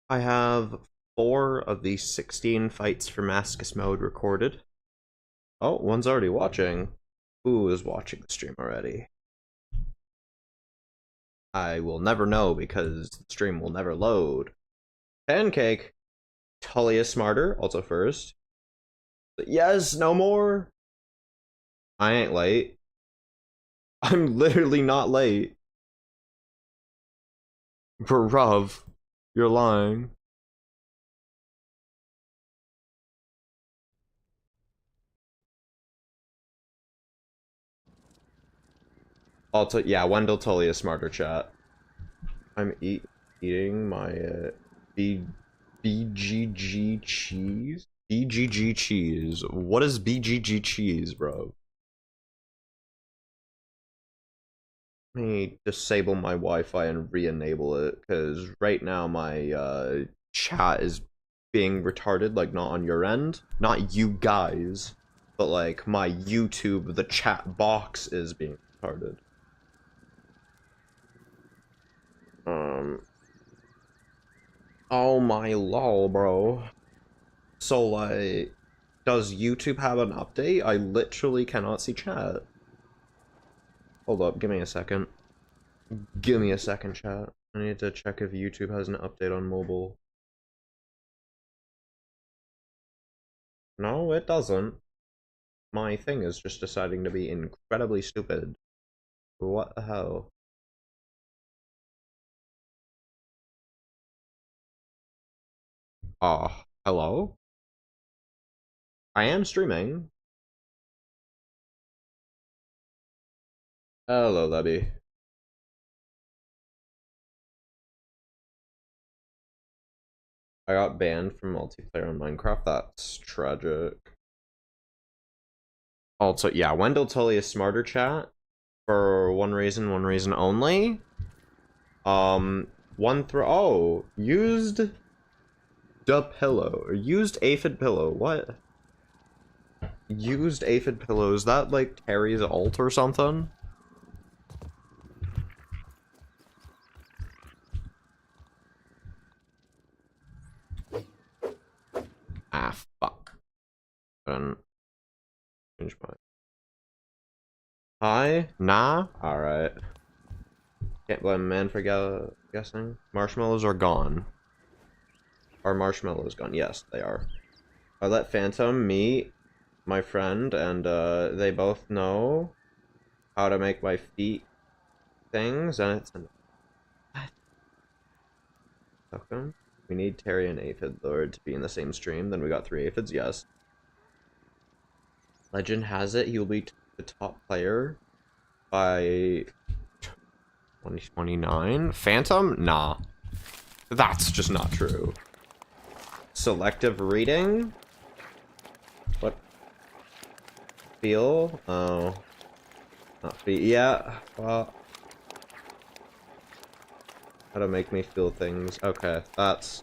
I have 4 of the 16 fights for Mascus mode recorded. Oh, one's already watching. Who is watching the stream already? I will never know because the stream will never load. Pancake. Tullius Smarter, also first. Yes, no more. I ain't late. I'm literally not late. Bruv, you're lying. Also, yeah, Wendell Tullius Smarter chat. I'm eating my BGG cheese. BGG cheese. What is BGG cheese, bro? Let me disable my Wi-Fi and re-enable it, because right now my chat is being retarded, like not on your end, not you guys, but like my YouTube, the chat box is being retarded. Oh my lol, bro. So like, does YouTube have an update? I literally cannot see chat. Hold up, give me a second. Give me a second, chat. I need to check if YouTube has an update on mobile. No, it doesn't. My thing is just deciding to be incredibly stupid. What the hell? Hello? I am streaming. Hello, Lebby. I got banned from multiplayer on Minecraft. That's tragic. Also, yeah, Wendell Tullius Smarter chat. For one reason only. Used the pillow. Or used aphid pillow. What? Used aphid pillow. Is that like Terry's alt or something? Ah, fuck. Change my. Hi? Nah? Alright. Can't blame man for guessing. Marshmallows are gone. Are marshmallows gone? Yes, they are. I let Phantom meet my friend, and they both know how to make my feet things, and it's an. What? Okay. We need Terry and Aphid Lord to be in the same stream. Then we got 3 aphids, yes. Legend has it he will be the top player by 2029. Phantom? Nah. That's just not true. Selective reading? What? Feel? Oh. Not feel. Yeah. Well. How to make me feel things. Okay, that's.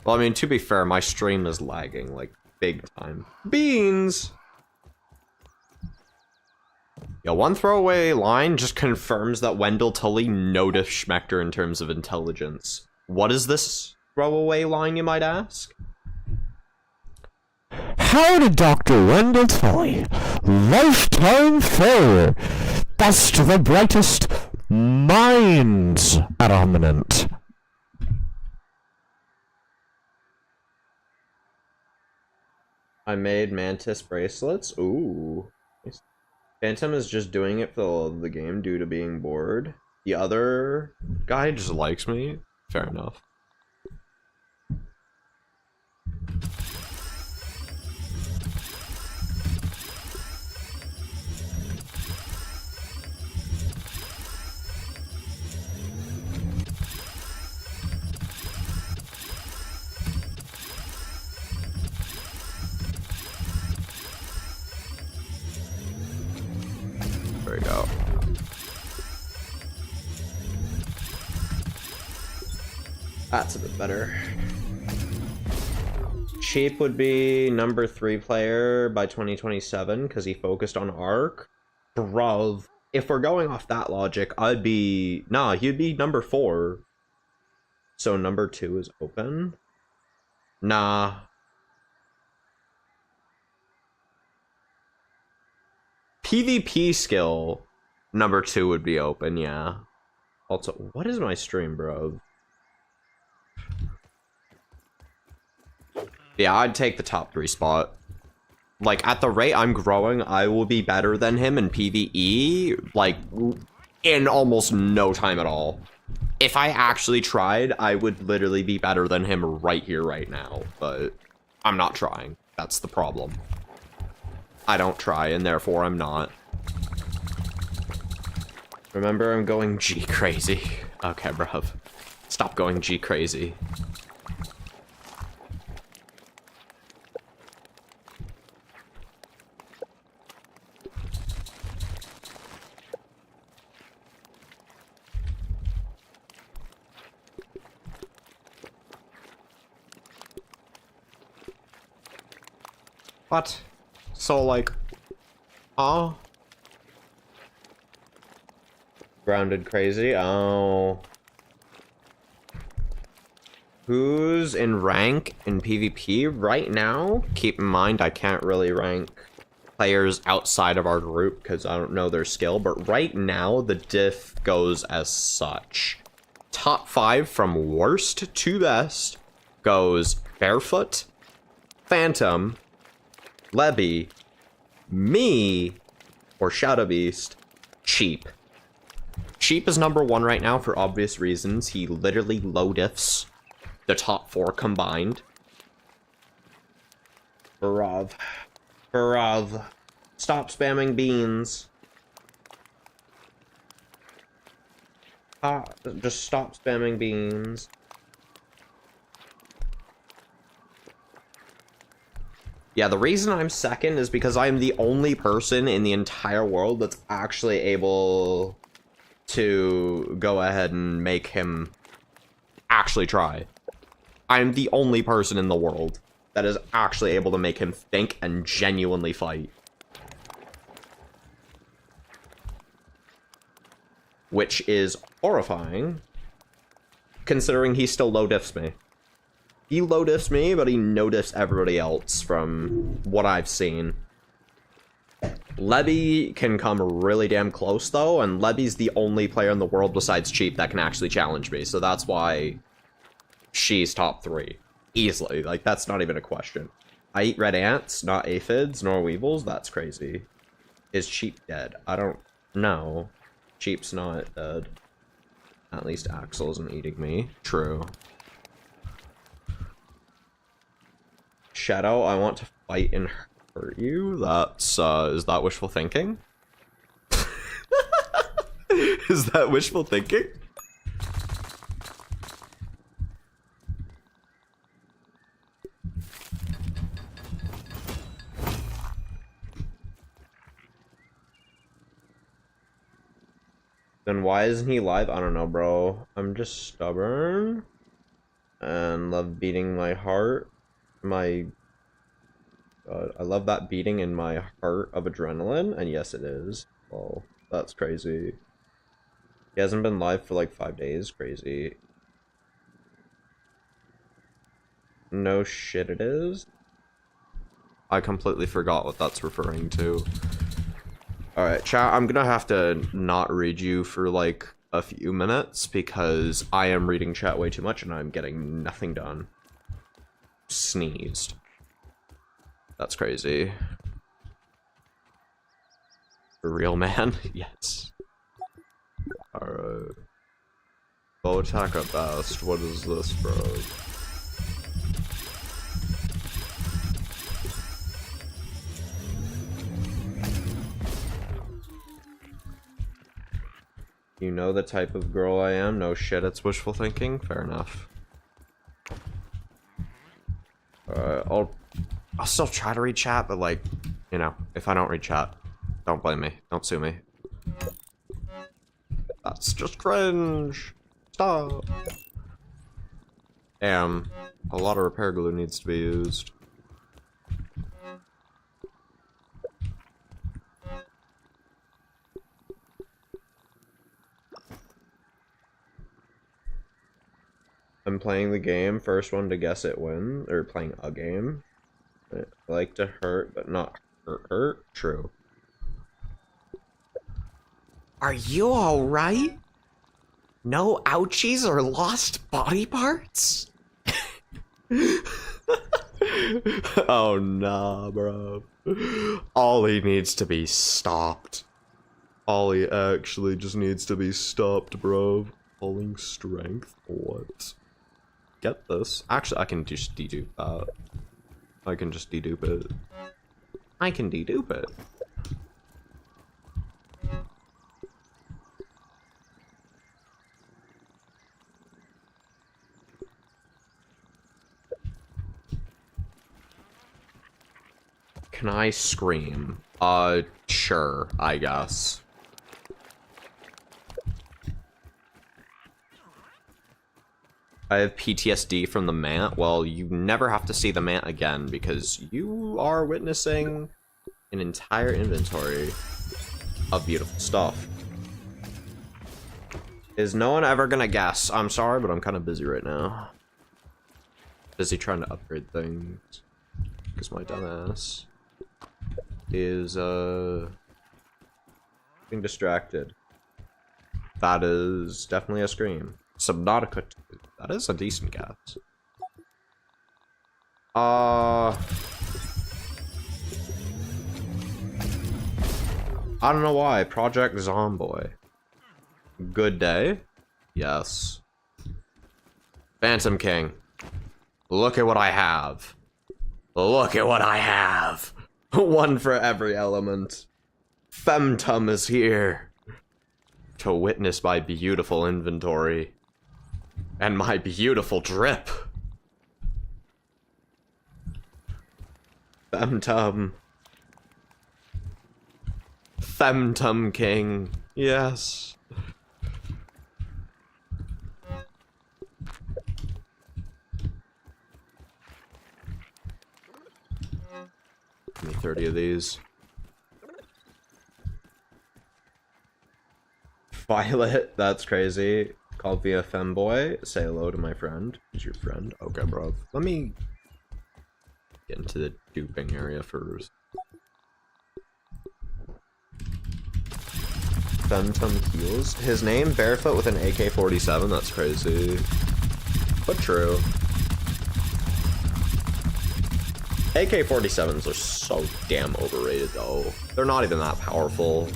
Well, I mean, to be fair, my stream is lagging, like, big time. Beans! Yeah, one throwaway line just confirms that Wendell Tully noticed Schmechter in terms of intelligence. What is this throwaway line, you might ask? How did Dr. Wendell Tully, lifetime failure, best the brightest minds at Eminent? I made Mantis bracelets. Ooh. Phantom is just doing it for the game due to being bored. The other guy just likes me. Fair enough. There we go. That's a bit better. Cheap would be number 3 player by 2027 because he focused on Arc. Bruv. If we're going off that logic, I'd be... Nah, he'd be number 4. So number 2 is open? Nah. PvP skill, number 2 would be open, yeah. Also, what is my stream, bro? Yeah, I'd take the top 3 spot. Like, at the rate I'm growing, I will be better than him in PvE, like, in almost no time at all. If I actually tried, I would literally be better than him right here, right now. But I'm not trying. That's the problem. I don't try, and therefore I'm not. Remember, I'm going G crazy. Okay, bruv. Stop going G crazy. What? So, like... Oh. Grounded crazy? Oh. Who's in rank in PvP right now? Keep in mind, I can't really rank players outside of our group because I don't know their skill, but right now, the diff goes as such. Top 5 from worst to best goes Barefoot, Phantom, Lebby, me, or Shadow Beast, Cheap. Cheap is number 1 right now for obvious reasons. He literally low diffs the top 4 combined. Barav. Barav. Stop spamming beans. Just stop spamming beans. Yeah, the reason I'm second is because I'm the only person in the entire world that's actually able to go ahead and make him actually try. I'm the only person in the world that is actually able to make him think and genuinely fight. Which is horrifying, considering he still low diffs me. He low diffs me, but he no diffs everybody else from what I've seen. Lebby can come really damn close though, and Lebby's the only player in the world besides Cheap that can actually challenge me, so that's why she's top 3. Easily, like that's not even a question. I eat red ants, not aphids, nor weevils, that's crazy. Is Cheap dead? I don't know. Cheap's not dead. At least Axel isn't eating me. True. Shadow, I want to fight and hurt you? That's, is that wishful thinking? Is that wishful thinking? Then why isn't he live? I don't know, bro. I'm just stubborn and love beating my heart. I love that beating in my heart of adrenaline, and yes it is. Oh, that's crazy. He hasn't been live for like 5 days. Crazy. No shit it is. I completely forgot what that's referring to. Alright, chat, I'm gonna have to not read you for like a few minutes because I am reading chat way too much and I'm getting nothing done. Sneezed. That's crazy. For real, man? Yes. Alright. Bow attack at best. What is this, bro? You know the type of girl I am? No shit, it's wishful thinking? Fair enough. I'll still try to read chat, but like, you know, if I don't read chat, don't blame me. Don't sue me. That's just cringe. Stop. Damn, a lot of repair glue needs to be used. I'm playing the game. First one to guess it wins. Or playing a game. I like to hurt, but not hurt. True. Are you alright? No ouchies or lost body parts? Oh nah, bro. Ollie needs to be stopped. Ollie actually just needs to be stopped, bro. Pulling strength. What? Get this. Actually, I can just dedupe that. I can just dedupe it. I can dedupe it. Can I scream? Sure, I guess. I have PTSD from the Mant. Well, you never have to see the Mant again because you are witnessing an entire inventory of beautiful stuff. Is no one ever gonna guess? I'm sorry, but I'm kind of busy right now. Busy trying to upgrade things. Because my dumbass is, being distracted. That is definitely a scream. Subnautica 2. That is a decent guess. I don't know why. Project Zomboy. Good day? Yes. Phantom King. Look at what I have. Look at what I have. One for every element. Femtum is here to witness my beautiful inventory and my beautiful drip. Femtum. Femtum King. Yes. Give me 30 of these. Violet, that's crazy. Called via femboy. Say hello to my friend. Who's your friend? Okay, bro. Let me get into the duping area first. Femtum heals. His name, Barefoot with an AK-47. That's crazy. But true. AK-47s are so damn overrated, though. They're not even that powerful.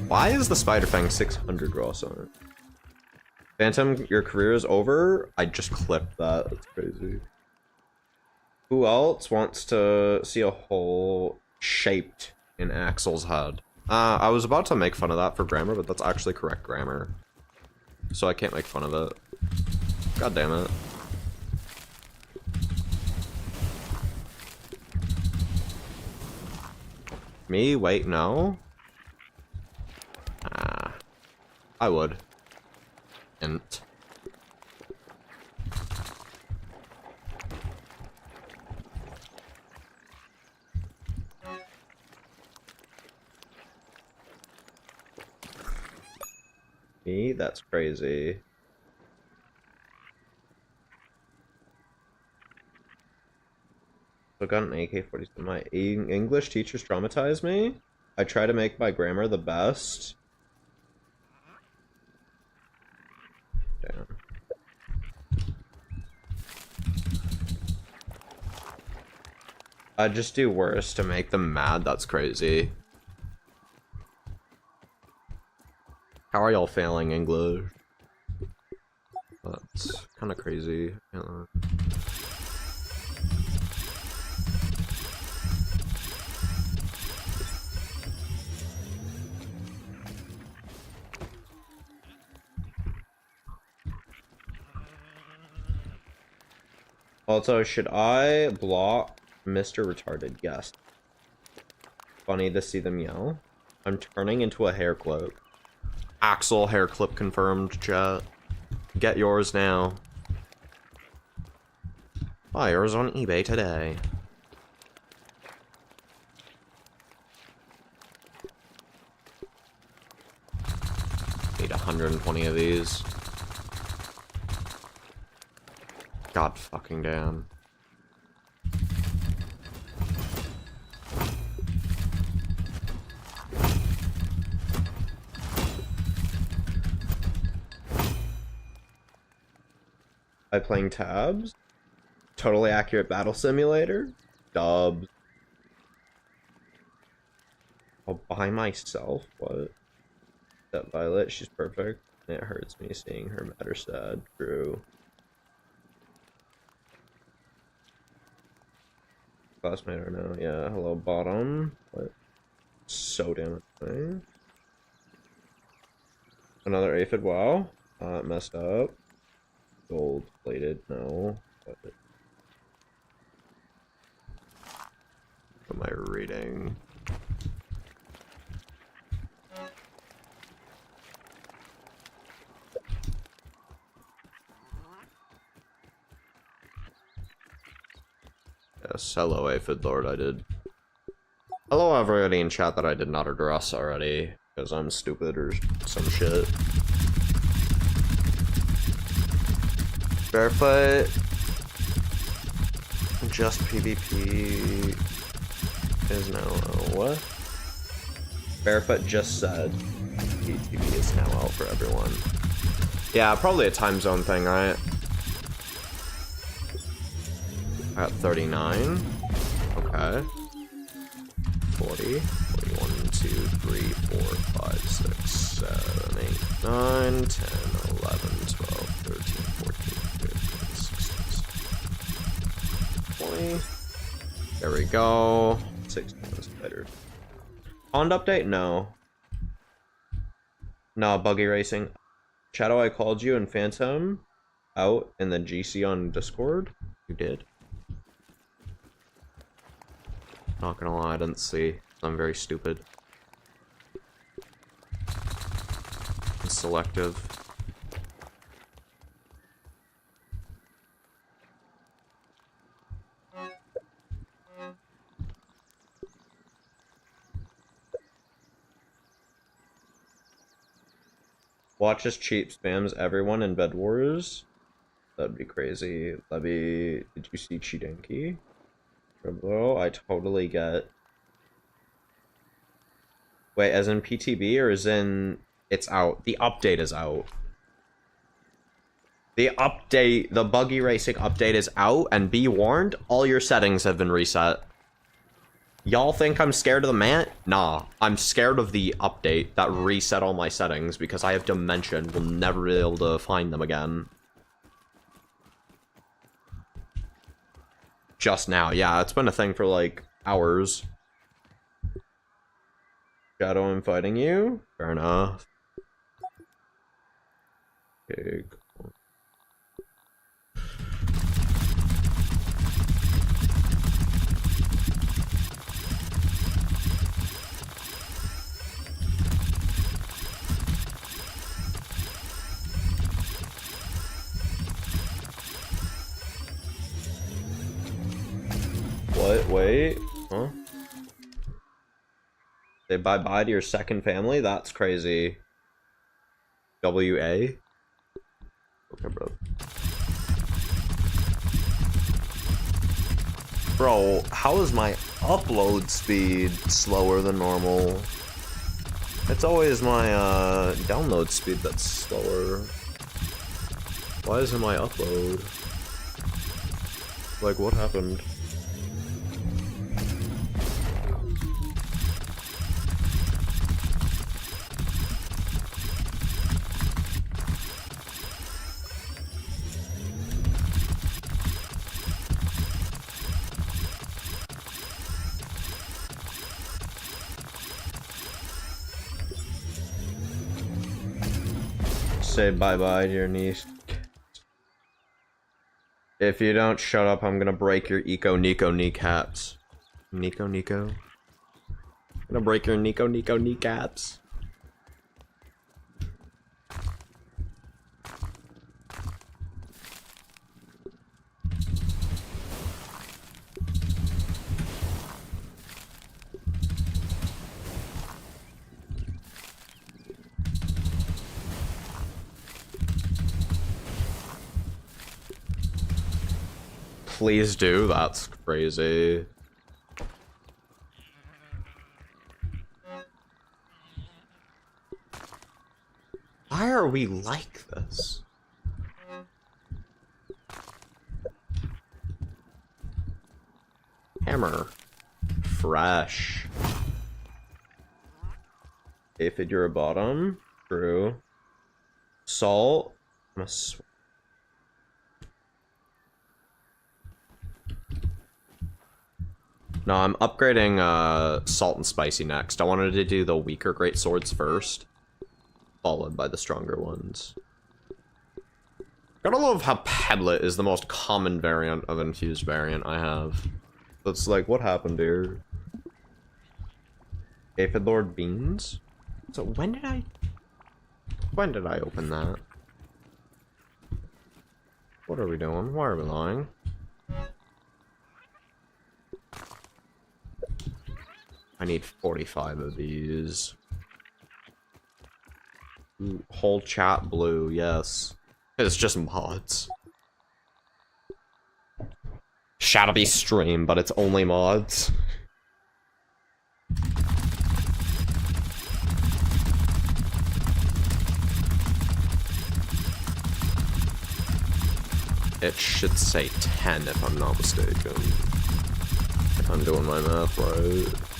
Why is the Spider Fang 600 Ross on it? Phantom, your career is over? I just clipped that. That's crazy. Who else wants to see a hole shaped in Axel's head? I was about to make fun of that for grammar, but that's actually correct grammar. So I can't make fun of it. God damn it. Me? Wait, no? I would. Int. Me? That's crazy. I got an AK-47. My English teachers traumatized me. I try to make my grammar the best. Damn. I just do worse to make them mad. That's crazy. How are y'all failing English? That's kind of crazy. Also, should I block Mr. Retarded? Yes. Funny to see them yell. I'm turning into a hair clip. Axel hair clip confirmed, chat. Get yours now. Buy yours on eBay today. Need 120 of these. God fucking damn. By playing tabs? Totally accurate battle simulator? Dubs. Oh, by myself? What? That Violet, she's perfect. It hurts me seeing her mad or sad. True. Classmate or no? Yeah, hello bottom. What? So damn annoying. Another aphid, wow. Messed up. Gold plated, no. What am I reading? Yes, hello aphid lord, I did. Hello everybody in chat that I did not address already, because I'm stupid or some shit. Barefoot, just PvP is now what? Barefoot just said PTV is now out for everyone. Yeah, probably a time zone thing, right? At 39. Okay. 40. 41, 2, 3, 4, 5, 6, 7, 8, 9, 10, 11, 12, 13, 14, 15, 16, 20. There we go. 16 is better. Pond update? No. No, buggy racing. Shadow, I called you and Phantom out in the GC on Discord. You did. Not gonna lie, I didn't see. I'm very stupid. And selective. Watch as cheap spams everyone in Bed Wars. That'd be crazy. Levy, did you see Chidenki? Bro, I totally get. Wait, as in PTB or as in it's out? The update is out. The update, the buggy racing update is out, and be warned, all your settings have been reset. Y'all think I'm scared of the man? Nah, I'm scared of the update that reset all my settings because I have dementia and will never be able to find them again. Just now, yeah, it's been a thing for like hours. Shadow, I'm fighting you? Fair enough. Okay, cool. What? Wait? Huh? Say bye-bye to your second family? That's crazy. WA? Okay, bro. Bro, how is my upload speed slower than normal? It's always my download speed that's slower. Why isn't my upload? Like, what happened? Say bye-bye to your niece. If you don't shut up, I'm gonna break your Nico kneecaps. Nico? I'm gonna break your Nico kneecaps. Please do, that's crazy. Why are we like this? Hammer. Fresh. Aphid, you're a bottom. True. Salt. No, I'm upgrading salt and spicy next. I wanted to do the weaker great swords first, followed by the stronger ones. Gotta love how Pedlet is the most common variant of infused variant I have. That's like, what happened here? Aphid Lord Beans? So when did I open that? What are we doing? Why are we lying? I need 45 of these. Ooh, whole chat blue, yes. It's just mods. Shadowy stream, but it's only mods. It should say 10 if I'm not mistaken. If I'm doing my math right.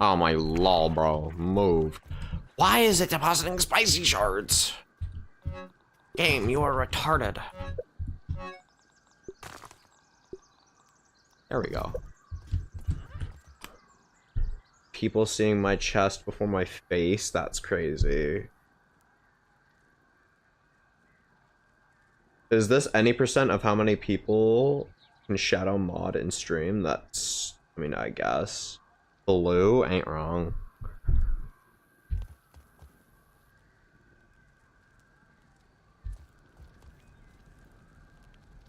Oh my lol, bro. Move. Why is it depositing spicy shards? Game, you are retarded. There we go. People seeing my chest before my face? That's crazy. Is this any percent of how many people can shadow mod in stream? That's, I mean, I guess. Blue ain't wrong.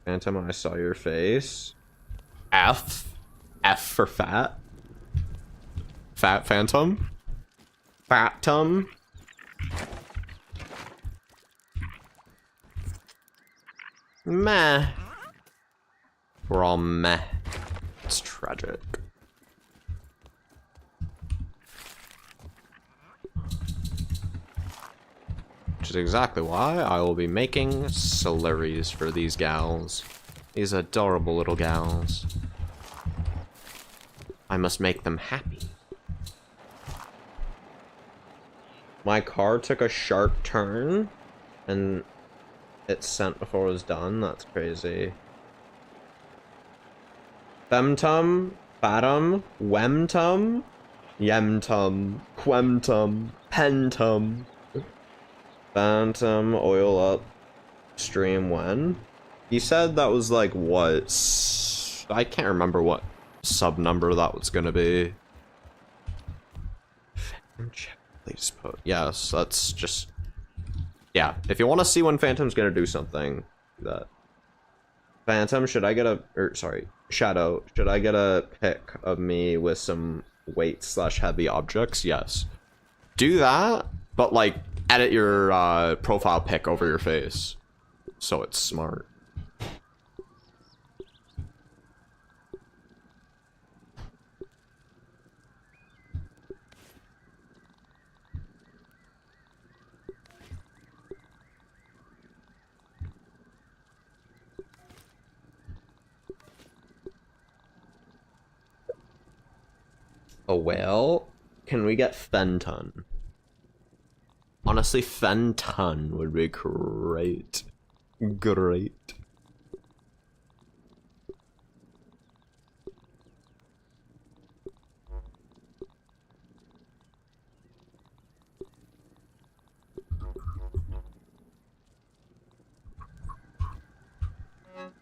Phantom, I saw your face. F. F for fat. Fat Phantom. Fatum. Meh. We're all meh. It's tragic. Which is exactly why I will be making slurries for these gals. These adorable little gals. I must make them happy. My car took a sharp turn, and it sent before it was done. That's crazy. Femtum, Fatum, Wemtum, Yemtum, Quemtum, Pentum. Phantom, oil up, stream when? He said that was like what? I can't remember what sub number that was gonna be. Phantom check, please put. Yes, that's just. Yeah, if you want to see when Phantom's gonna do something, do that. Phantom, should I get a. Sorry, Shadow, should I get a pic of me with some weight/heavy objects? Yes. Do that, but like. Edit your profile pic over your face, so it's smart. Oh well, can we get Fenton? Honestly, Fenton would be great. Great.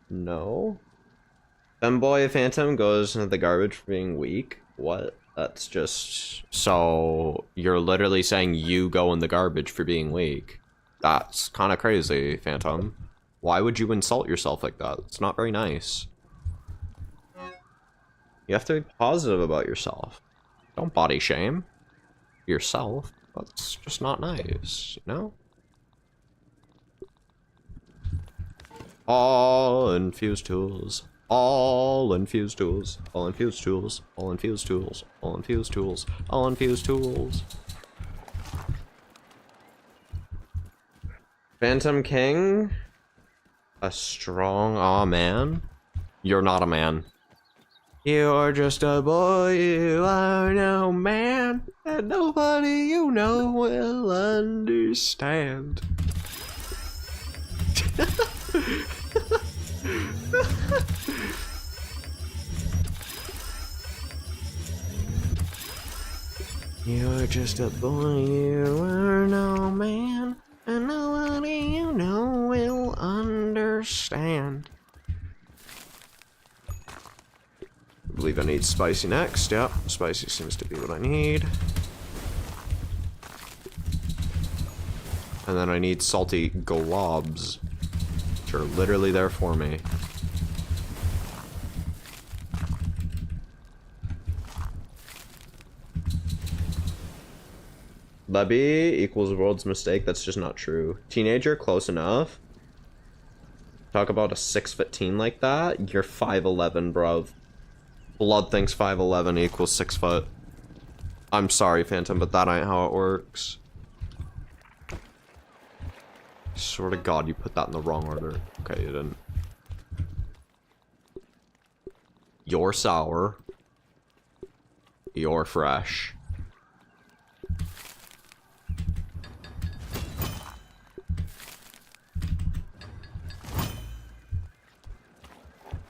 No. Femboy Phantom goes into the garbage for being weak. What? That's just... So, you're literally saying you go in the garbage for being weak. That's kind of crazy, Phantom. Why would you insult yourself like that? It's not very nice. You have to be positive about yourself. Don't body shame yourself. That's just not nice, you know? All infused tools. All infused tools. All infused tools. All infused tools. All infused tools. All infused tools. Phantom King? A strong aw man? You're not a man. You're just a boy, you are no man, and nobody you know will understand. You're just a boy, you are no man, and nobody you know will understand. I believe I need spicy next. Yep, spicy seems to be what I need. And then I need salty globs, which are literally there for me. Lebby equals world's mistake. That's just not true. Teenager, close enough. Talk about a 6'teen" teen like that. You're 5'11", bruv. Blood thinks 5'11" equals 6 foot. I'm sorry, Phantom, but that ain't how it works. Swear to God, you put that in the wrong order. Okay, you didn't. You're sour. You're fresh.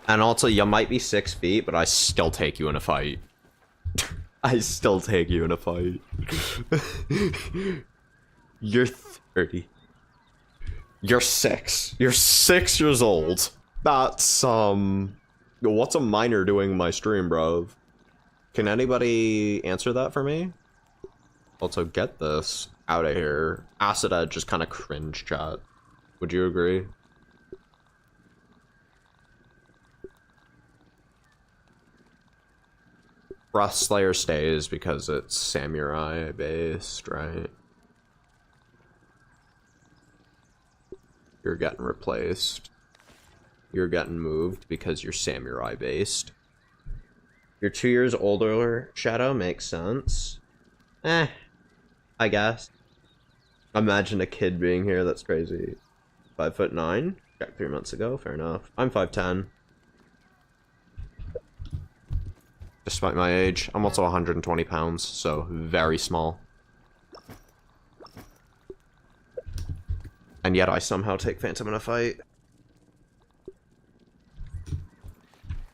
And also, you might be 6 feet, but I still take you in a fight. I still take you in a fight. You're 30. You're 6. You're 6 years old. That's, what's a minor doing in my stream, bro? Can anybody answer that for me? Also, get this out of here. Acid Edge is kind of cringe, chat. Would you agree? Breath Slayer stays because it's samurai based, right? You're getting replaced. You're getting moved because you're samurai based. You're 2 years older, Shadow, makes sense. I guess. Imagine a kid being here, that's crazy. 5'9", checked 3 months ago, fair enough. I'm 5'10". Despite my age, I'm also 120 pounds, so very small. And yet I somehow take Phantom in a fight.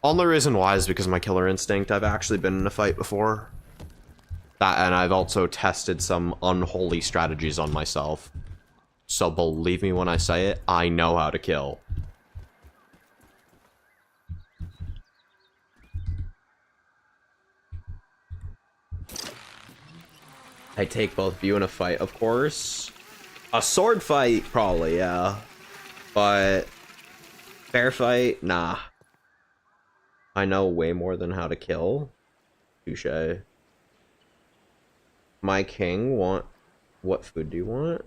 Only reason why is because of my killer instinct. I've actually been in a fight before. That, and I've also tested some unholy strategies on myself. So believe me when I say it, I know how to kill. I take both of you in a fight, of course. A sword fight, probably, yeah. But fair fight, nah. I know way more than how to kill. Touché. My king, what food do you want?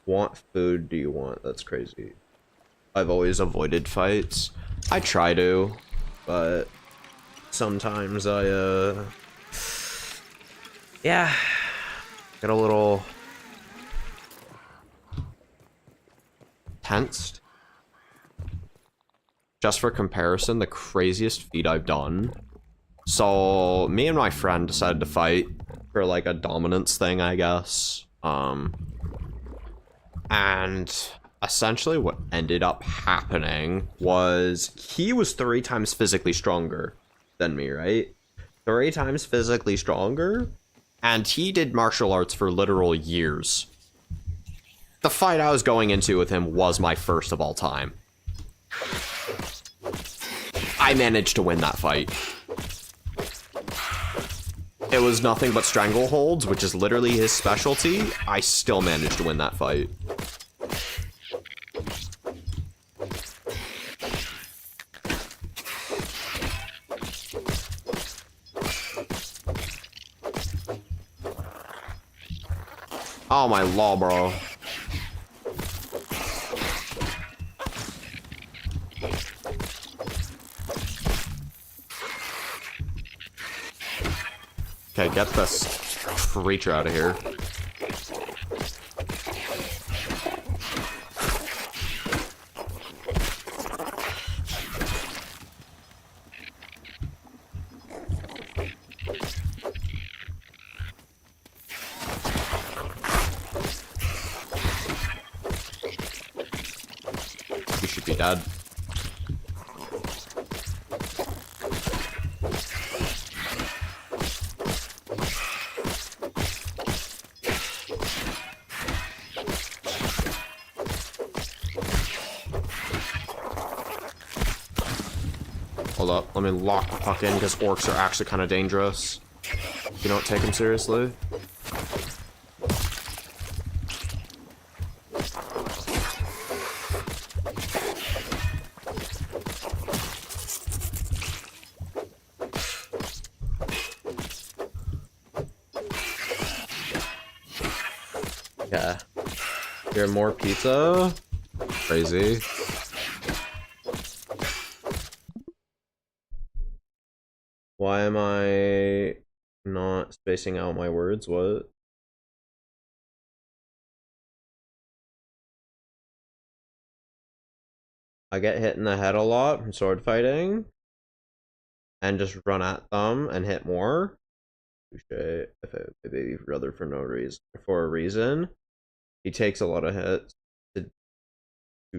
What food do you want? That's crazy. I've always avoided fights. I try to, but sometimes yeah, get a little tensed. Just for comparison, the craziest feat I've done. So, me and my friend decided to fight for like a dominance thing, I guess. And essentially what ended up happening was he was 3 times physically stronger than me, right? 3 times physically stronger. And he did martial arts for literal years. The fight I was going into with him was my first of all time. I managed to win that fight. It was nothing but strangleholds, which is literally his specialty. I still managed to win that fight. Oh my law, bro. Okay, get this creature out of here. You should be dead. Hold up, let me lock the fuck in because orcs are actually kind of dangerous. You don't take them seriously. Yeah. You're more pizza? Crazy. Why am I not spacing out my words? What? I get hit in the head a lot from sword fighting. And just run at them and hit more. Touché. If a baby brother for no reason. For a reason. He takes a lot of hits to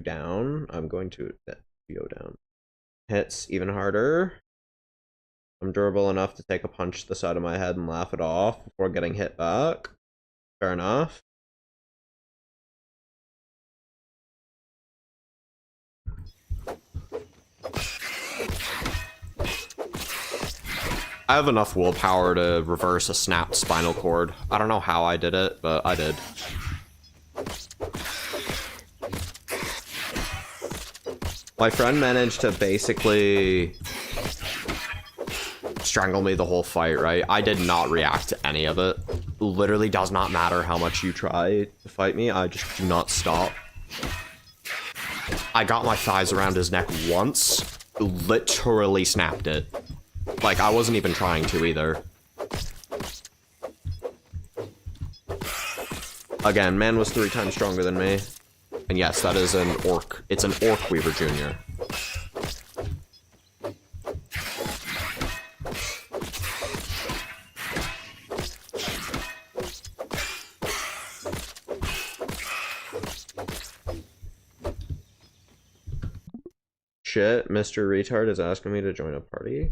down. I'm going to go down. Hits even harder. I'm durable enough to take a punch to the side of my head and laugh it off before getting hit back. Fair enough. I have enough willpower to reverse a snapped spinal cord. I don't know how I did it, but I did. My friend managed to basically strangle me the whole fight, right? I did not react to any of it. Literally does not matter how much you try to fight me, I just do not stop. I got my thighs around his neck once, literally snapped it. Like, I wasn't even trying to either. Again, man was 3 times stronger than me. And yes, that is an orc. It's an Orc Weaver Jr. Shit, Mr. Retard is asking me to join a party.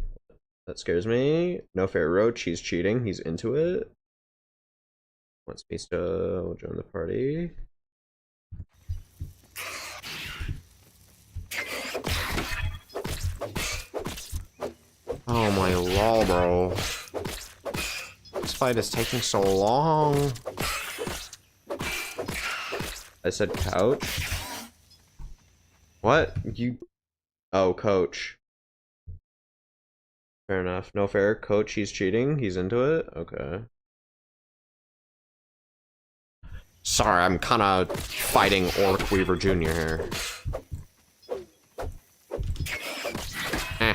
That scares me. No fair roach, he's cheating, he's into it. Wants me to join the party. Oh my lol, bro. This fight is taking so long. I said couch? What? You... Oh, coach. Fair enough. No fair. Coach, he's cheating. He's into it? Okay. Sorry, I'm kind of fighting Orc Weaver Jr. here. Eh.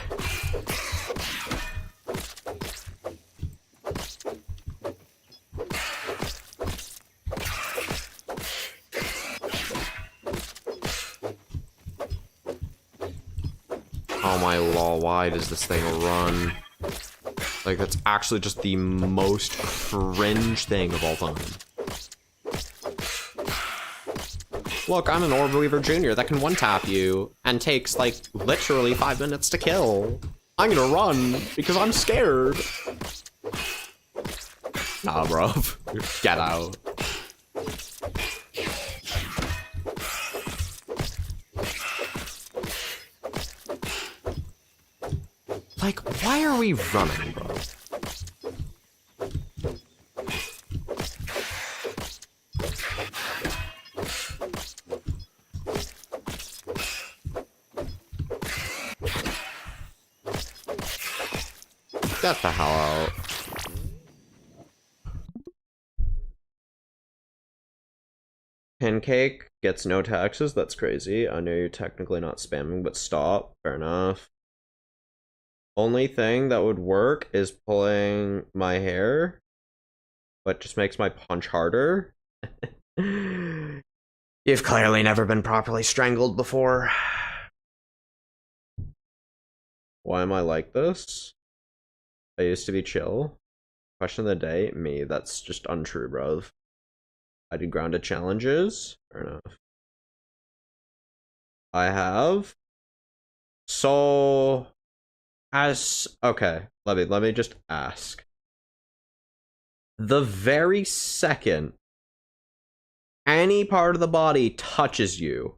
Oh my lol, why does this thing run? Like, that's actually just the most cringe thing of all time. Look, I'm an Orc Weaver Jr. that can one-tap you, and takes, like, literally 5 minutes to kill. I'm gonna run, because I'm scared. Nah, bro. Get out. Like, why are we running, bro? Get the hell out. Pancake gets no taxes. That's crazy. I know you're technically not spamming, but stop. Fair enough. Only thing that would work is pulling my hair, but just makes my punch harder. You've clearly never been properly strangled before. Why am I like this? I used to be chill. Question of the day, me. That's just untrue, bruv. I do grounded challenges. Fair enough. I have. So, okay, let me just ask. The very second any part of the body touches you,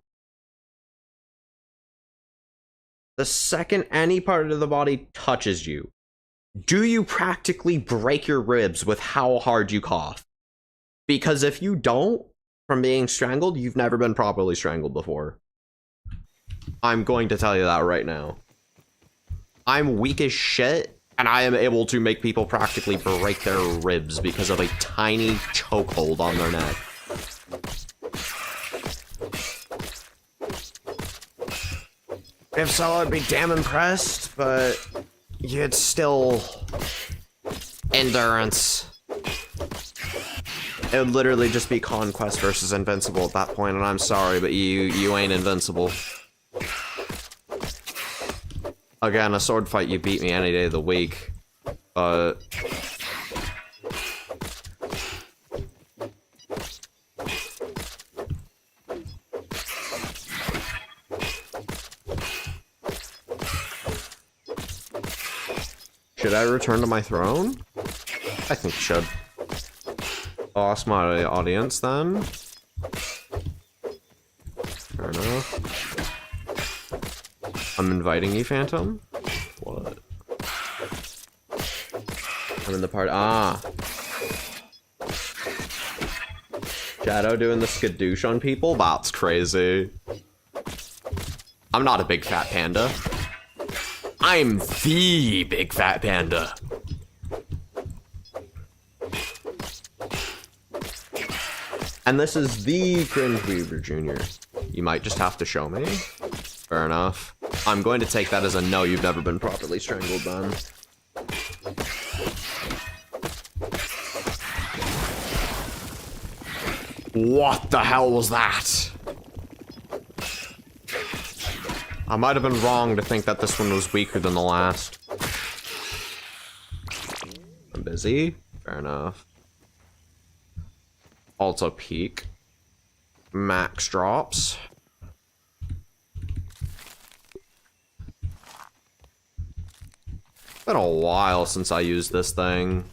the second any part of the body touches you, do you practically break your ribs with how hard you cough? Because if you don't, from being strangled, you've never been properly strangled before. I'm going to tell you that right now. I'm weak as shit, and I am able to make people practically break their ribs because of a tiny chokehold on their neck. If so, I'd be damn impressed, but it's still endurance. It would literally just be Conquest versus Invincible at that point, and I'm sorry, but you ain't invincible. Again, a sword fight, you beat me any day of the week, but should I return to my throne? I think I should. I'll ask my audience then. Fair enough. I'm inviting you, Phantom. What? I'm in the party. Ah. Shadow doing the skadoosh on people? That's crazy. I'm not a big fat panda. I'm the big fat panda. And this is the Cringe Weaver Jr. You might just have to show me. Fair enough. I'm going to take that as a no, you've never been properly strangled then. What the hell was that? I might have been wrong to think that this one was weaker than the last. I'm busy. Fair enough. Also peak. Max drops. Been a while since I used this thing.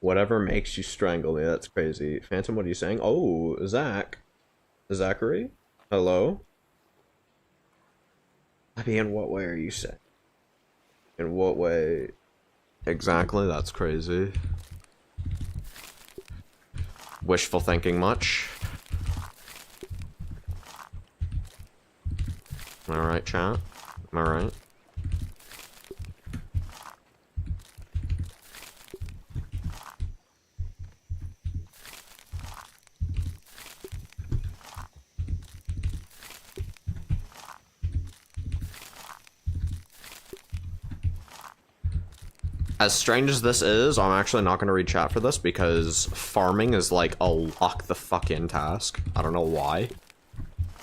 Whatever makes you strangle me, that's crazy. Phantom, what are you saying? Oh, Zachary? Hello? I mean, in what way are you saying? In what way? Exactly, that's crazy. Wishful thinking much? Alright, chat. Alright. As strange as this is, I'm actually not going to read chat for this because farming is like a lock the fuck in task. I don't know why.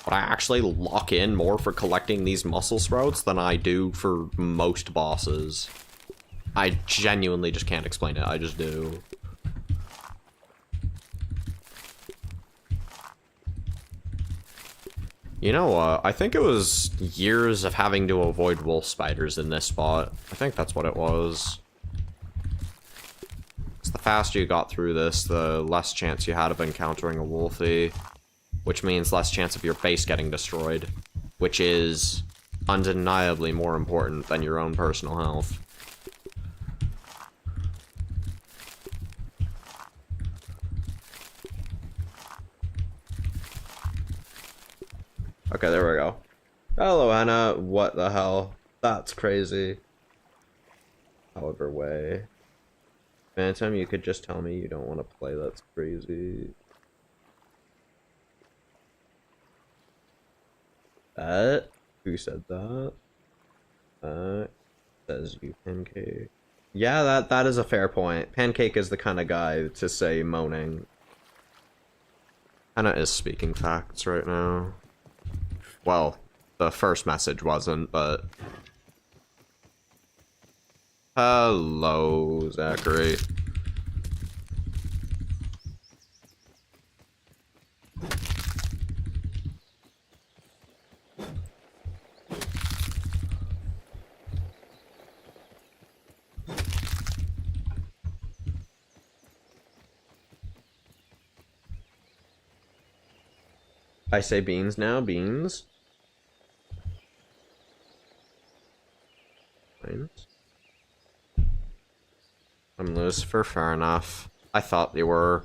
But I actually lock in more for collecting these muscle sprouts than I do for most bosses. I genuinely just can't explain it, I just do. You know what, I think it was years of having to avoid wolf spiders in this spot. I think that's what it was. The faster you got through this, the less chance you had of encountering a wolfie, which means less chance of your base getting destroyed, which is undeniably more important than your own personal health. Okay, there we go. Hello, Anna. What the hell? That's crazy. However way. Phantom, you could just tell me you don't want to play. That's crazy. That? Who said that? Says you, Pancake. Yeah, that is a fair point. Pancake is the kind of guy to say moaning. Anna is speaking facts right now. Well, the first message wasn't, but... Hello, Zachary. I say beans now, beans. Beans. I'm Lucifer, fair enough. I thought they were.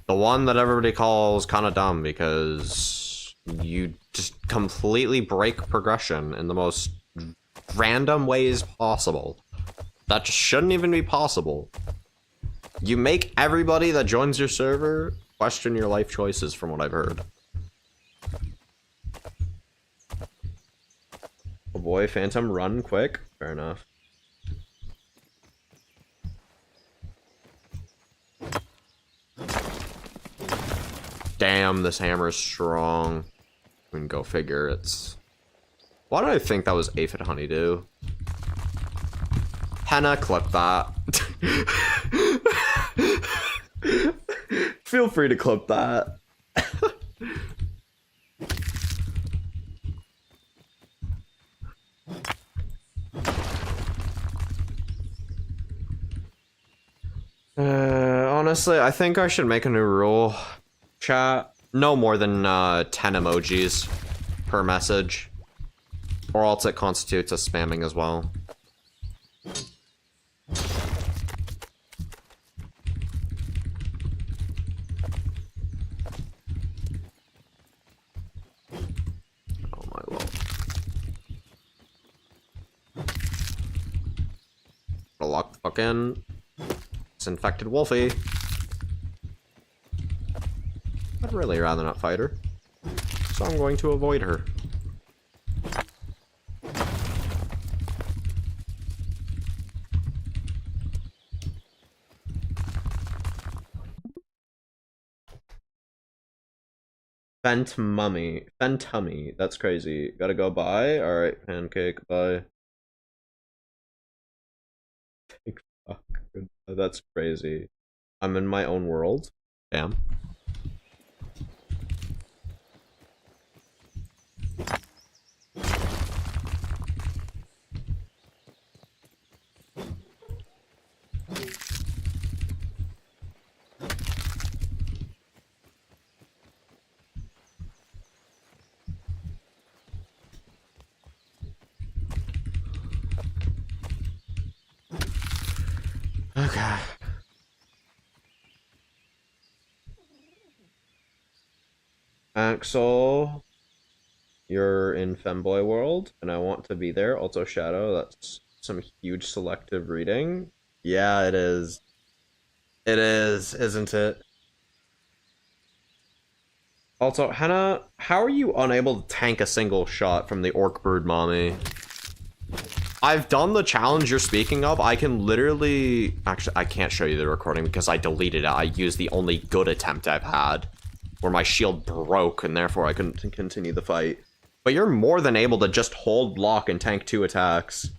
The one that everybody calls kinda dumb because you just completely break progression in the most random ways possible. That just shouldn't even be possible. You make everybody that joins your server question your life choices, from what I've heard. Oh boy, Phantom, run quick. Fair enough. Damn, this hammer is strong. I mean, go figure, it's... Why did I think that was Aphid Honeydew? Henna, clip that. Feel free to clip that. Honestly, I think I should make a new rule. Chat, no more than 10 emojis per message. Or else it constitutes as spamming as well. Oh my lord. A lock fucking... It's infected Wolfie. I'd really rather not fight her. So I'm going to avoid her. Fentummy. That's crazy. Gotta go bye. Alright, Pancake, bye. Fuck. That's crazy. I'm in my own world. Damn. Okay. Axel, you're in Femboy World, and I want to be there. Also, Shadow, that's some huge selective reading. Yeah, it is. It is, isn't it? Also, Henna, how are you unable to tank a single shot from the Orc Brood Mommy? I've done the challenge you're speaking of. I can literally... Actually, I can't show you the recording because I deleted it. I used the only good attempt I've had, where my shield broke, and therefore I couldn't continue the fight. But you're more than able to just hold block and tank 2 attacks.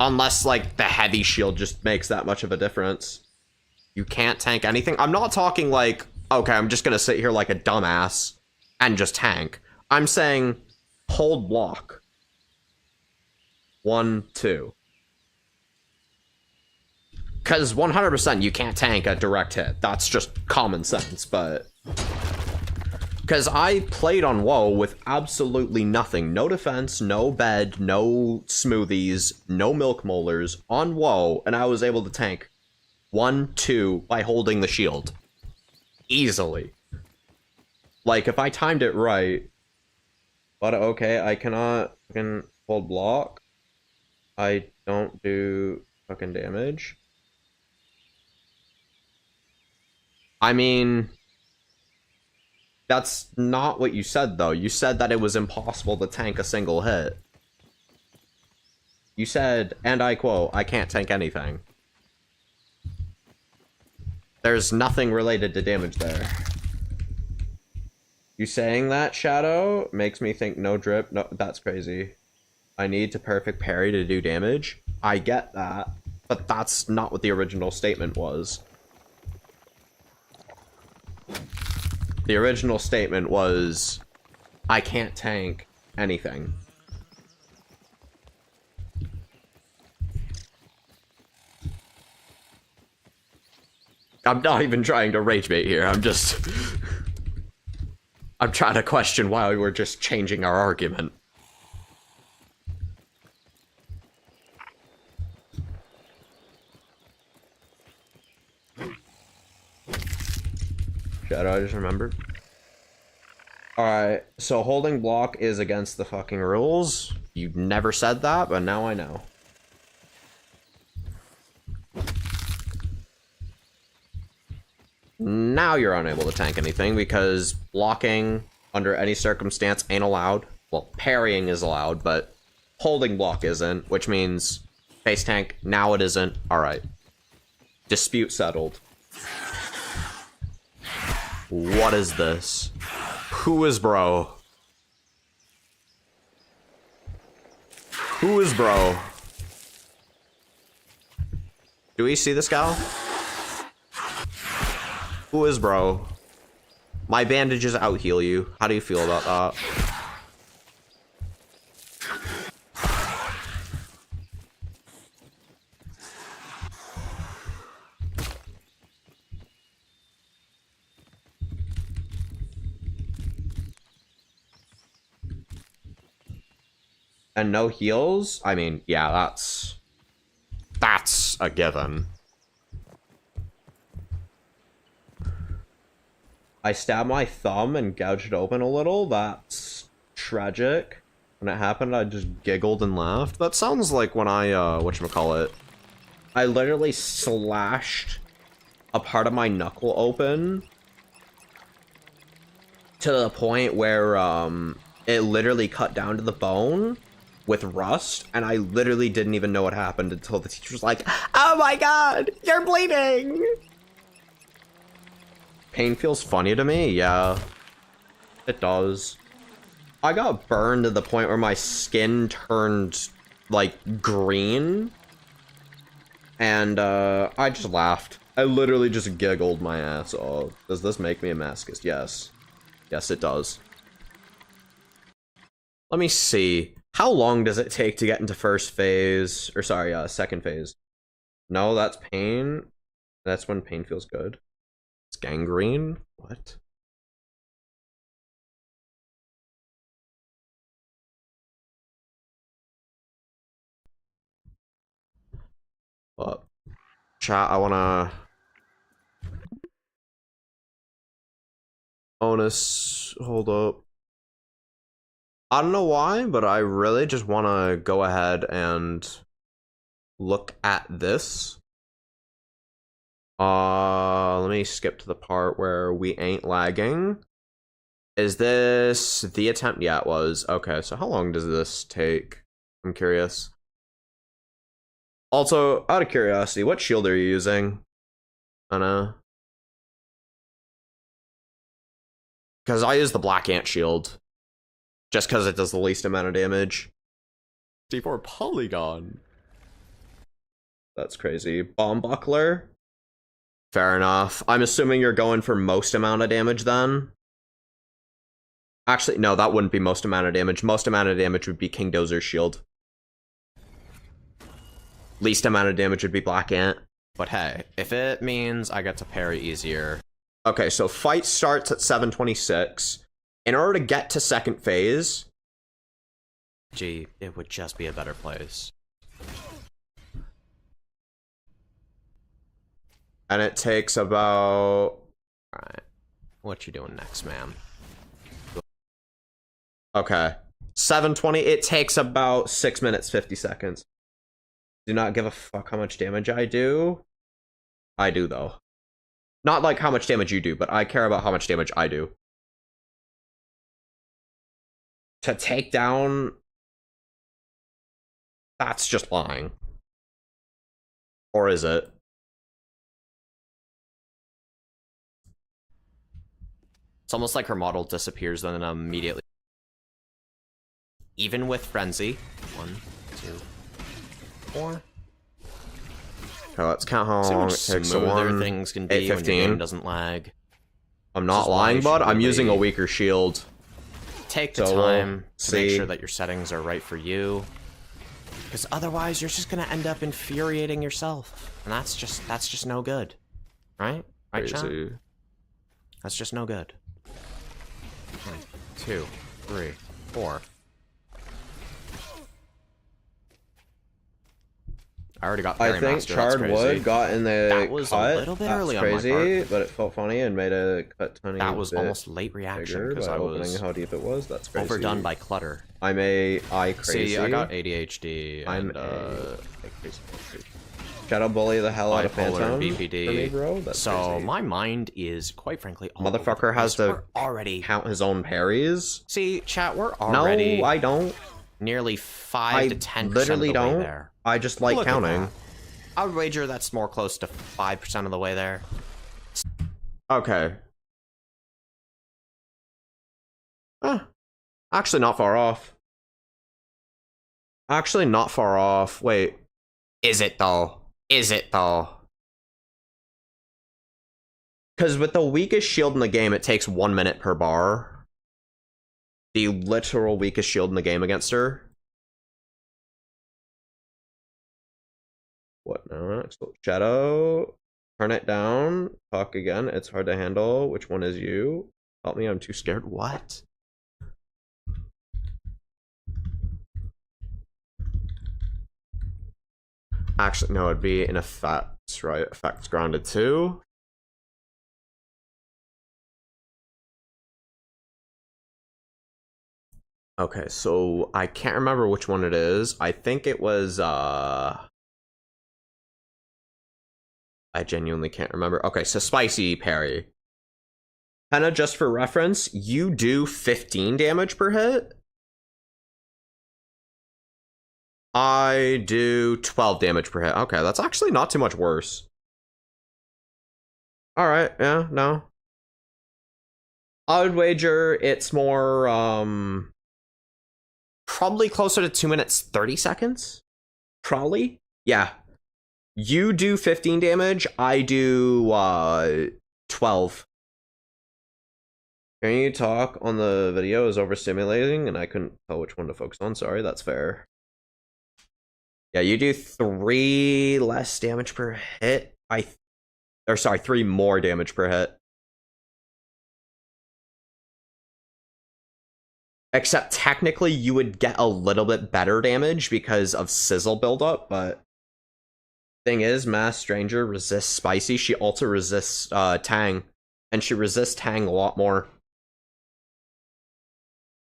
Unless, like, the heavy shield just makes that much of a difference. You can't tank anything. I'm not talking like, okay, I'm just gonna sit here like a dumbass and just tank. I'm saying hold block. 1, 2. Because 100% you can't tank a direct hit. That's just common sense, but... Because I played on WoW with absolutely nothing. No defense, no bed, no smoothies, no milk molars on WoW, and I was able to tank 1-2 by holding the shield. Easily. Like, if I timed it right... But okay, I cannot fucking hold block. I don't do fucking damage. I mean... That's not what you said, though. You said that it was impossible to tank a single hit. You said, and I quote, I can't tank anything. There's nothing related to damage there. You saying that, Shadow, makes me think no drip. No, that's crazy. I need to perfect parry to do damage. I get that, but that's not what the original statement was. The original statement was, I can't tank anything. I'm not even trying to rage bait here, I'm just... I'm trying to question why we were just changing our argument. Shadow, I just remembered. Alright, so holding block is against the fucking rules. You never said that, but now I know. Now you're unable to tank anything because blocking under any circumstance ain't allowed. Well, parrying is allowed, but holding block isn't, which means face tank, now it isn't. Alright. Dispute settled. What is this? Who is bro? Who is bro? Do we see this gal? Who is bro? My bandages out heal you. How do you feel about that? And no heals? I mean, yeah, that's a given. I stabbed my thumb and gouged it open a little. That's tragic. When it happened, I just giggled and laughed. That sounds like when I, whatchamacallit. I literally slashed a part of my knuckle open to the point where, it literally cut down to the bone with rust, and I literally didn't even know what happened until the teacher was like, "Oh my god, you're bleeding!" Pain feels funny to me, yeah. It does. I got burned to the point where my skin turned, like, green. And, I just laughed. I literally just giggled my ass off. Does this make me a masochist? Yes. Yes, it does. Let me see. How long does it take to get into first phase? Or sorry, second phase. No, that's pain. That's when pain feels good. It's gangrene? What? What? Chat, I wanna... Onus, hold up. I don't know why, but I really just want to go ahead and look at this. Let me skip to the part where we ain't lagging. Is this the attempt? Yeah, it was. Okay, so how long does this take? I'm curious. Also, out of curiosity, what shield are you using? I know. Because I use the Black Ant shield. Just because it does the least amount of damage. D4 Polygon. That's crazy. Bomb Buckler? Fair enough. I'm assuming you're going for most amount of damage then? Actually, no, that wouldn't be most amount of damage. Most amount of damage would be King Dozer's shield. Least amount of damage would be Black Ant. But hey, if it means I get to parry easier. Okay, so fight starts at 7:26. In order to get to second phase, Gee, it would just be a better place. and it takes about... Alright. What you doing next, ma'am? Okay. 720, it takes about 6 minutes, 50 seconds. Do not give a fuck how much damage I do. I do, though. Not like how much damage you do, but I care about how much damage I do. To take down... That's just lying. Or is it? It's almost like her model disappears then immediately. Even with Frenzy. 1, 2, 4. Okay, let's count how See how long much it takes. So smoother 1, things can be when your 8:15. game doesn't lag. I'm This not is why lying, you bud. should I'm using a really weaker shield. Take the So we'll time to make see. sure that your settings are right for you. Because otherwise you're just gonna end up infuriating yourself. And that's just no good. Right? Right, Sean? Crazy. That's just no good. 1, 2, 3, 4. I already got I Fairy think Master, that's charred crazy. wood got in the That was a cut. little bit That's early on my crazy, part. but it felt funny and made a cut tiny That was bit almost late reaction bigger because by I opening was how deep it was. That's crazy. overdone by clutter. I'm a eye crazy. See, I got ADHD I'm and a crazy. Shadow bully the hell out of bipolar Phantom and BPD. for me, bro. That's so crazy. my mind is quite frankly all over the Motherfucker has place. to We're already count his own parries. see chat. We're already No, I don't. nearly 5 to 10% literally of the way don't. there. I just like Look at counting. that. I would wager that's more close to 5% of the way there. Okay. Actually not far off. Actually not far off. Wait. Is it though? Is it though? Because with the weakest shield in the game, it takes 1 minute per bar. The literal weakest shield in the game against her. What now? Shadow. Turn it down. Talk again. It's hard to handle. Which one is you? Help me, I'm too scared. What? Actually, no, it'd be in effects, right? Effects grounded 2. Okay, so I can't remember which one it is. I think it was, I genuinely can't remember. Okay, so spicy parry. Henna, just for reference, you do 15 damage per hit. I do 12 damage per hit. Okay, that's actually not too much worse. Alright, yeah, no. I would wager it's more, probably closer to 2 minutes 30 seconds. Probably. Yeah. You do 15 damage, I do 12. Hearing you talk on the video is overstimulating, and I couldn't tell which one to focus on. Sorry, that's fair. Yeah, you do 3 less damage per hit. Or sorry, 3 more damage per hit. Except technically you would get a little bit better damage because of sizzle buildup, but thing is, Masked Stranger resists Spicy. She also resists Tang, and she resists Tang a lot more.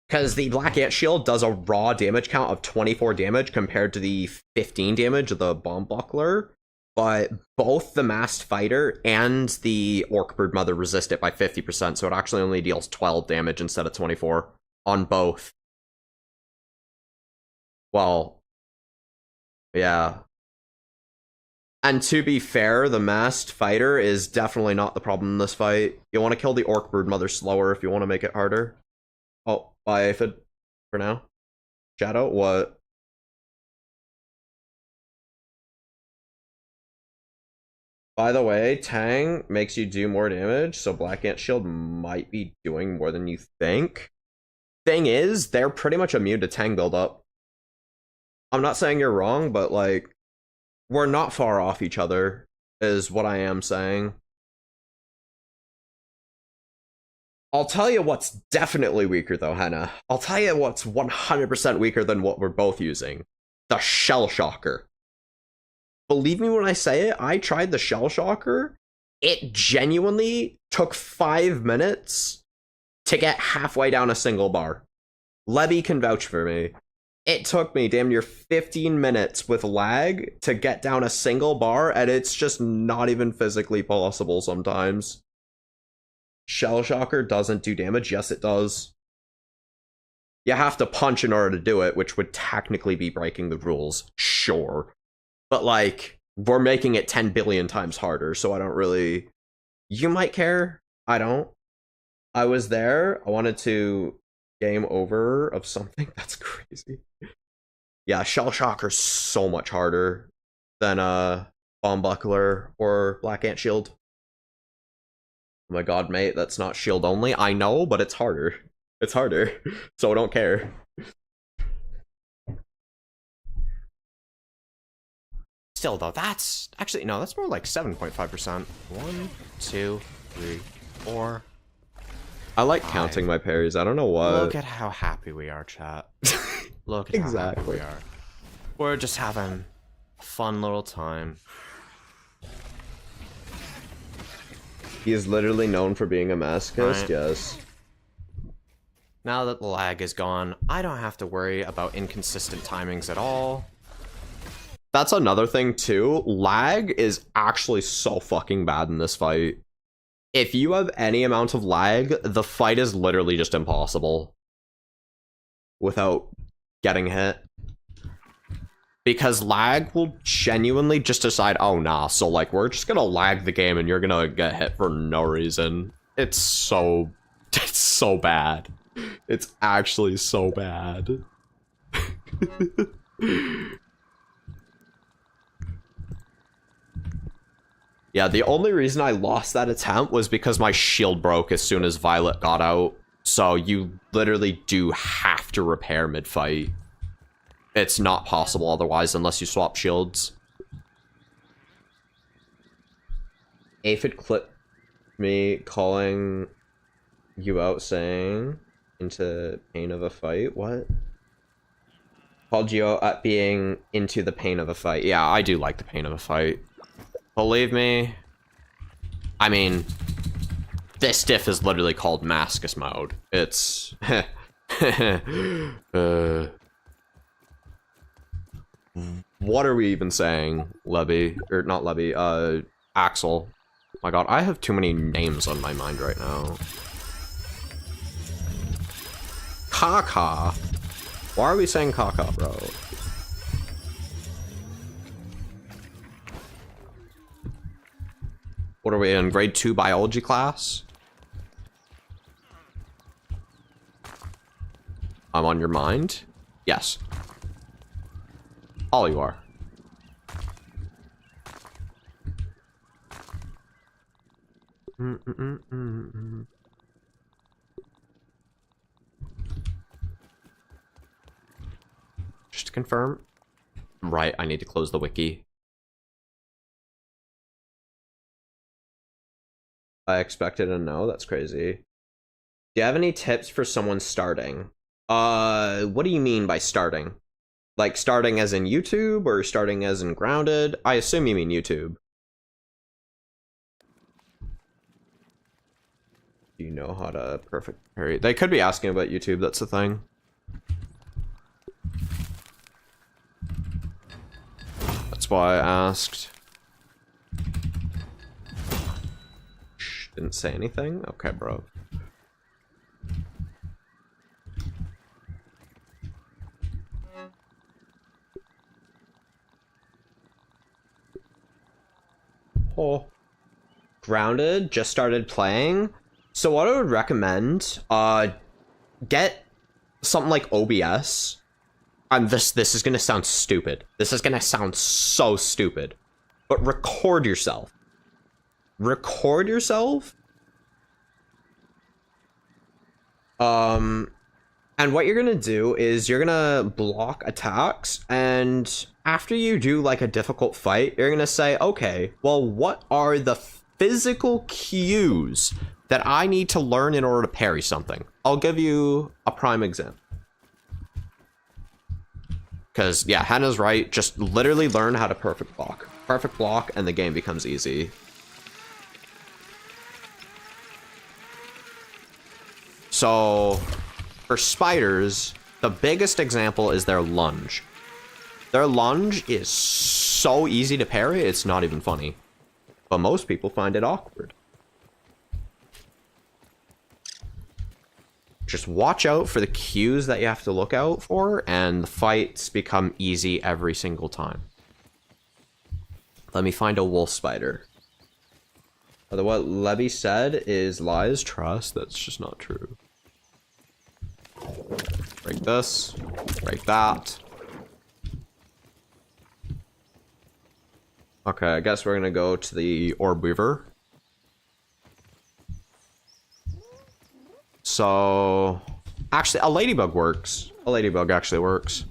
Because the Black Ant Shield does a raw damage count of 24 damage compared to the 15 damage of the Bomb Buckler, but both the Masked Fighter and the Orc Brood Mother resist it by 50%, so it actually only deals 12 damage instead of 24 on both. Well, yeah. And to be fair, the Masked Fighter is definitely not the problem in this fight. You want to kill the Orc Brood Mother slower if you want to make it harder. Oh, bye, Aphid. For now. Shadow, what? By the way, Tang makes you do more damage, so Black Ant Shield might be doing more than you think. Thing is, they're pretty much immune to Tang buildup. I'm not saying you're wrong, but like, we're not far off each other, is what I am saying. I'll tell you what's definitely weaker though, Henna. I'll tell you what's 100% weaker than what we're both using. The Shell Shocker. Believe me when I say it, I tried the Shell Shocker. It genuinely took 5 minutes to get halfway down a single bar. Lebby can vouch for me. It took me damn near 15 minutes with lag to get down a single bar, and it's just not even physically possible sometimes. Shell Shocker doesn't do damage. Yes, it does. You have to punch in order to do it, which would technically be breaking the rules. Sure. But, like, we're making it 10 billion times harder, so I don't really... You might care. I don't. I was there. I wanted to game over of something. That's crazy. Yeah, Shell Shocker's so much harder than Bomb Buckler or Black Ant Shield. Oh my god, mate, that's not shield only. I know, but it's harder. It's harder, so I don't care. Still, though, that's... Actually, no, that's more like 7.5%. 1, 2, 3, 4... I like counting my parries. I don't know what. Look at how happy we are, chat. Look at how happy we are. We're just having a fun little time. He is literally known for being a masochist, Right. Yes. Now that the lag is gone, I don't have to worry about inconsistent timings at all. That's another thing, too. Lag is actually so fucking bad in this fight. If you have any amount of lag, the fight is literally just impossible without getting hit. Because lag will genuinely just decide, oh nah, so like we're just gonna lag the game and you're gonna get hit for no reason. It's so bad. It's actually so bad. Yeah, the only reason I lost that attempt was because my shield broke as soon as Violet got out. So you literally do have to repair mid-fight. It's not possible otherwise unless you swap shields. Aphid clipped me calling you out saying into pain of a fight. What? Called you out at being into the pain of a fight. Yeah, I do like the pain of a fight. Believe me, I mean, this diff is literally called Mascus mode. It's... What are we even saying, Lebby? Or not Lebby, Axel. My god, I have too many names on my mind right now. Kaka. Why are we saying Kaka, bro? What are we in, grade 2 biology class? I'm on your mind? Yes. All you are. Just to confirm. Right, I need to close the wiki. I expected a no, that's crazy. Do you have any tips for someone starting? What do you mean by starting? Like starting as in YouTube or starting as in Grounded? I assume you mean YouTube. Do you know how to perfect parry? They could be asking about YouTube, that's the thing. That's why I asked. Shh, didn't say anything? Okay, bro. Oh. Grounded, just started playing. So what I would recommend, get something like OBS. This is gonna sound stupid. This is gonna sound so stupid. But record yourself. Record yourself. And what you're gonna do is you're gonna block attacks, and after you do like a difficult fight, you're gonna say, okay, well, what are the physical cues that I need to learn in order to parry something. I'll give you a prime example. Because, yeah, Henna's right. Just literally learn how to perfect block. Perfect block, and the game becomes easy. So, for spiders, the biggest example is their lunge. Their lunge is so easy to parry, it's not even funny. But most people find it awkward. Just watch out for the cues that you have to look out for, and the fights become easy every single time. Let me find a wolf spider. Although what Levy said is lies, trust, that's just not true. Break this, break that. Okay, I guess we're gonna go to the Orb Weaver. So, actually, a ladybug works. A ladybug actually works.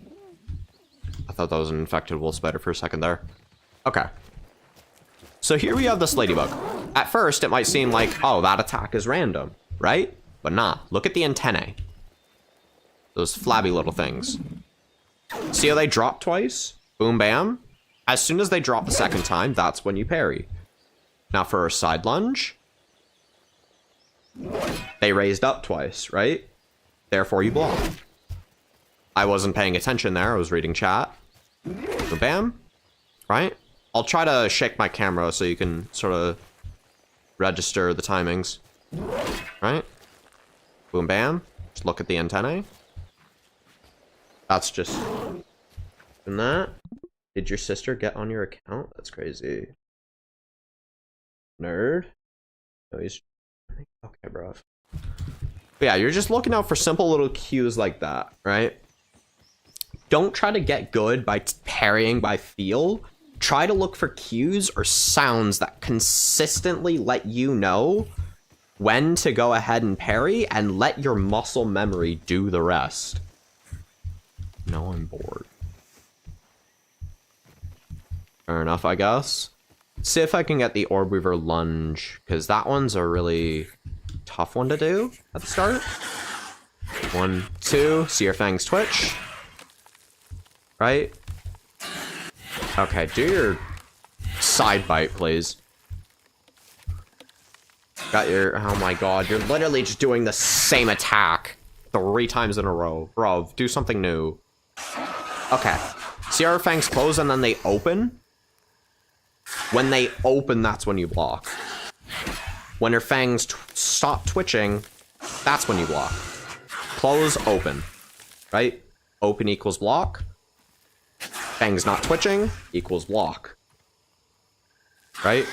I thought that was an infected wolf spider for a second there. Okay. So here we have this ladybug. At first, it might seem like, oh, that attack is random, right? But nah, look at the antennae. Those flabby little things. See how they drop twice? Boom, bam. As soon as they drop the second time, that's when you parry. Now for a side lunge, they raised up twice, right? Therefore you block. I wasn't paying attention there, I was reading chat. Boom, bam. Right? I'll try to shake my camera so you can sort of register the timings. Right? Boom, bam. Just look at the antennae. That's just... And that. Did your sister get on your account? That's crazy. Nerd? No, he's... Okay, bro. But yeah, you're just looking out for simple little cues like that, right? Don't try to get good by parrying by feel. Try to look for cues or sounds that consistently let you know when to go ahead and parry, and let your muscle memory do the rest. No, I'm bored. Fair enough, I guess. See if I can get the Orb Weaver lunge, because that one's a really tough one to do at the start. 1, 2, see your fangs twitch. Right? Okay, do your side bite, please. Got your... Oh my god, you're literally just doing the same attack 3 times in a row. Bro, do something new. Okay. See our fangs close and then they open? When they open, that's when you block. When your fangs stop twitching, that's when you block. Close, open. Right? Open equals block. Fangs not twitching equals block. Right?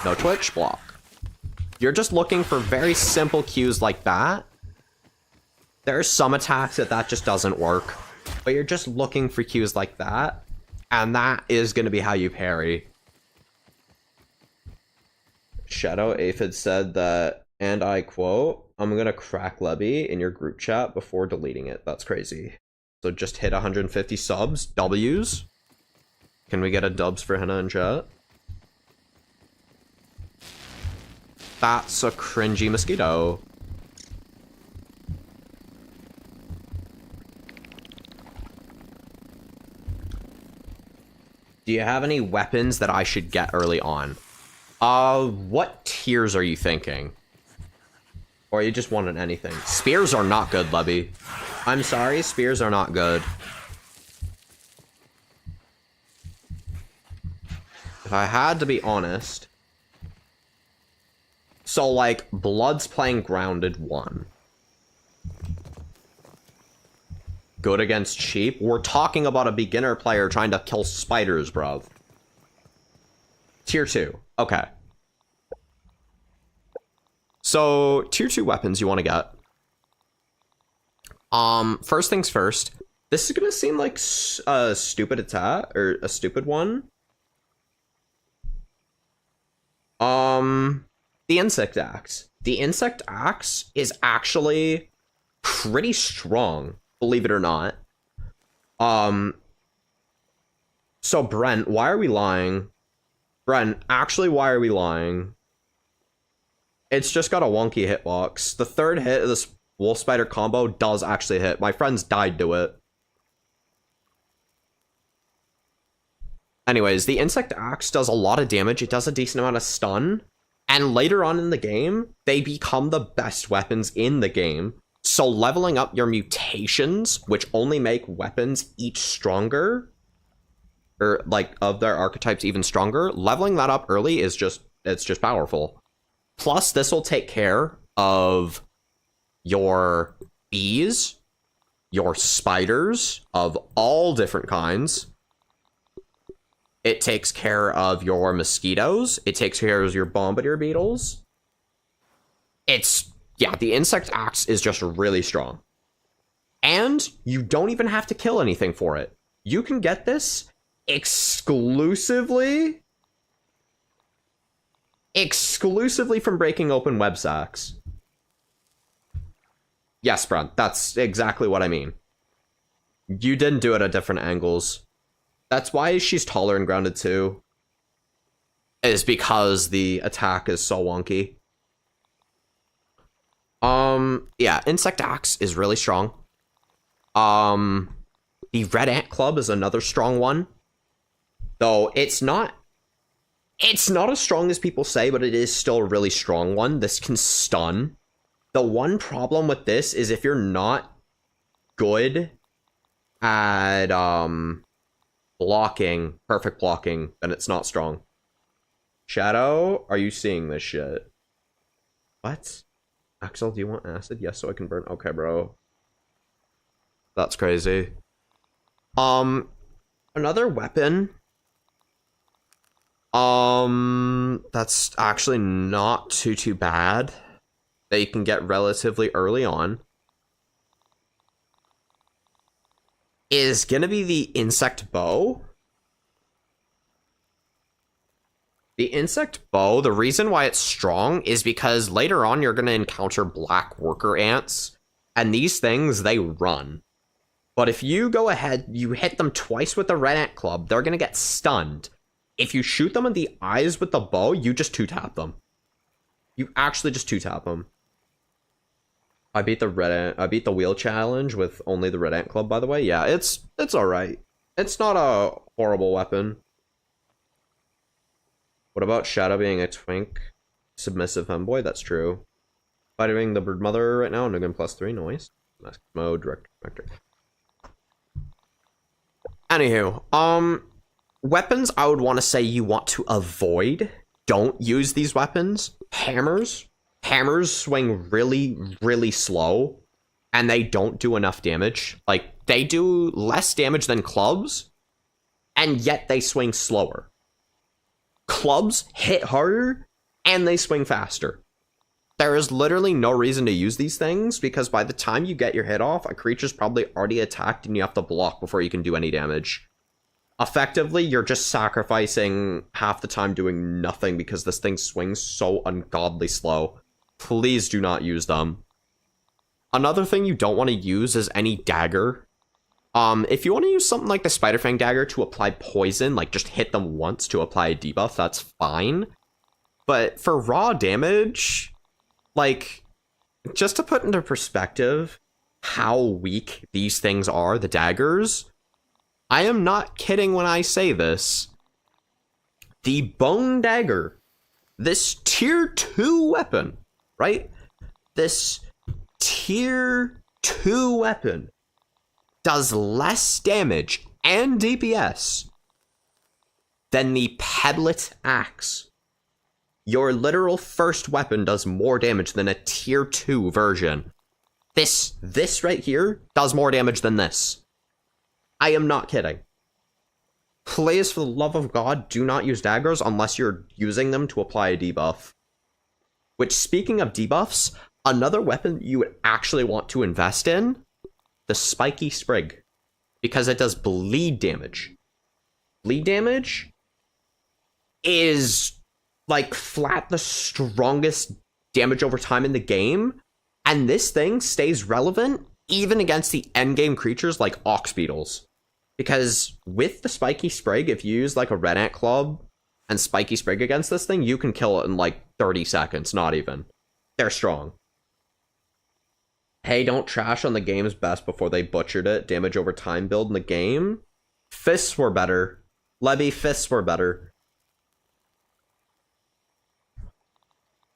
No twitch, block. You're just looking for very simple cues like that. There are some attacks that just doesn't work, but you're just looking for cues like that, and that is going to be how you parry. Shadow Aphid said that, and I quote, I'm going to crack Lebby in your group chat before deleting it. That's crazy. So just hit 150 subs, W's. Can we get a dubs for Henna in chat? That's a cringy mosquito. Do you have any weapons that I should get early on? What tiers are you thinking? Or you just wanted anything? Spears are not good, Lebby. I'm sorry, spears are not good. If I had to be honest... So, like, Blood's playing Grounded 1. Good against cheap? We're talking about a beginner player trying to kill spiders, bruv. Tier 2. Okay. So, Tier 2 weapons you want to get. First things first. This is gonna seem like a stupid attack, or a stupid one. The Insect Axe. The Insect Axe is actually pretty strong, believe it or not. So Brent, why are we lying? Bren, actually, why are we lying? It's just got a wonky hitbox. The third hit of this wolf spider combo does actually hit. My friends died to it. Anyways, the insect axe does a lot of damage. It does a decent amount of stun. And later on in the game, they become the best weapons in the game. So leveling up your mutations, which only make weapons each stronger, or like of their archetypes even stronger, leveling that up early is just powerful. Plus, this will take care of your bees, your spiders of all different kinds. It takes care of your mosquitoes. It takes care of your bombardier beetles. The insect axe is just really strong. And you don't even have to kill anything for it. You can get this exclusively from breaking open web sacks. Yes, Brent, that's exactly what I mean. You didn't do it at different angles. That's why she's taller and grounded too. Is because the attack is so wonky. Yeah, Insect Axe is really strong. The Red Ant Club is another strong one. Though it's not as strong as people say, but it is still a really strong one. This can stun. The one problem with this is if you're not good at perfect blocking, then it's not strong. Shadow, are you seeing this shit? What? Axel, do you want acid? Yes, so I can burn. Okay, bro. That's crazy. Another weapon. That's actually not too bad. That you can get relatively early on. Is gonna be the insect bow. The insect bow, the reason why it's strong is because later on you're gonna encounter black worker ants, and these things, they run. But if you go ahead, you hit them twice with the Red Ant Club, they're gonna get stunned. If you shoot them in the eyes with the bow, you just two-tap them. You actually just two-tap them. I beat the wheel challenge with only the Red Ant Club, by the way. Yeah, it's alright. It's not a horrible weapon. What about Shadow being a twink submissive femboy? That's true. Fighting the bird mother right now, Nugan +3, noise. Mask mode, direct vector. Anywho, weapons I would want to say you want to avoid. Don't use these weapons. Hammers. Hammers swing really, really slow, and they don't do enough damage. Like, they do less damage than clubs, and yet they swing slower. Clubs hit harder, and they swing faster. There is literally no reason to use these things, because by the time you get your hit off, a creature's probably already attacked, and you have to block before you can do any damage. Effectively, you're just sacrificing half the time doing nothing, because this thing swings so ungodly slow. Please do not use them. Another thing you don't want to use is any dagger. If you want to use something like the Spiderfang dagger to apply poison, like just hit them once to apply a debuff, that's fine. But for raw damage, like, just to put into perspective how weak these things are, the daggers, I am not kidding when I say this. The Bone Dagger, this tier 2 weapon, right? This tier 2 weapon does less damage and DPS than the Pedlet Axe. Your literal first weapon does more damage than a tier 2 version. This right here does more damage than this. I am not kidding. Please, for the love of God, do not use daggers unless you're using them to apply a debuff. Which, speaking of debuffs, another weapon you would actually want to invest in, the Spiky Sprig, because it does bleed damage. Bleed damage is, like, flat the strongest damage over time in the game, and this thing stays relevant even against the endgame creatures like Ox Beetles. Because with the Spiky Sprig, if you use like a Red Ant Club and Spiky Sprig against this thing, you can kill it in like 30 seconds, not even. They're strong. Hey, don't trash on the game's best before they butchered it. Damage over time build in the game. Fists were better. Levy, fists were better.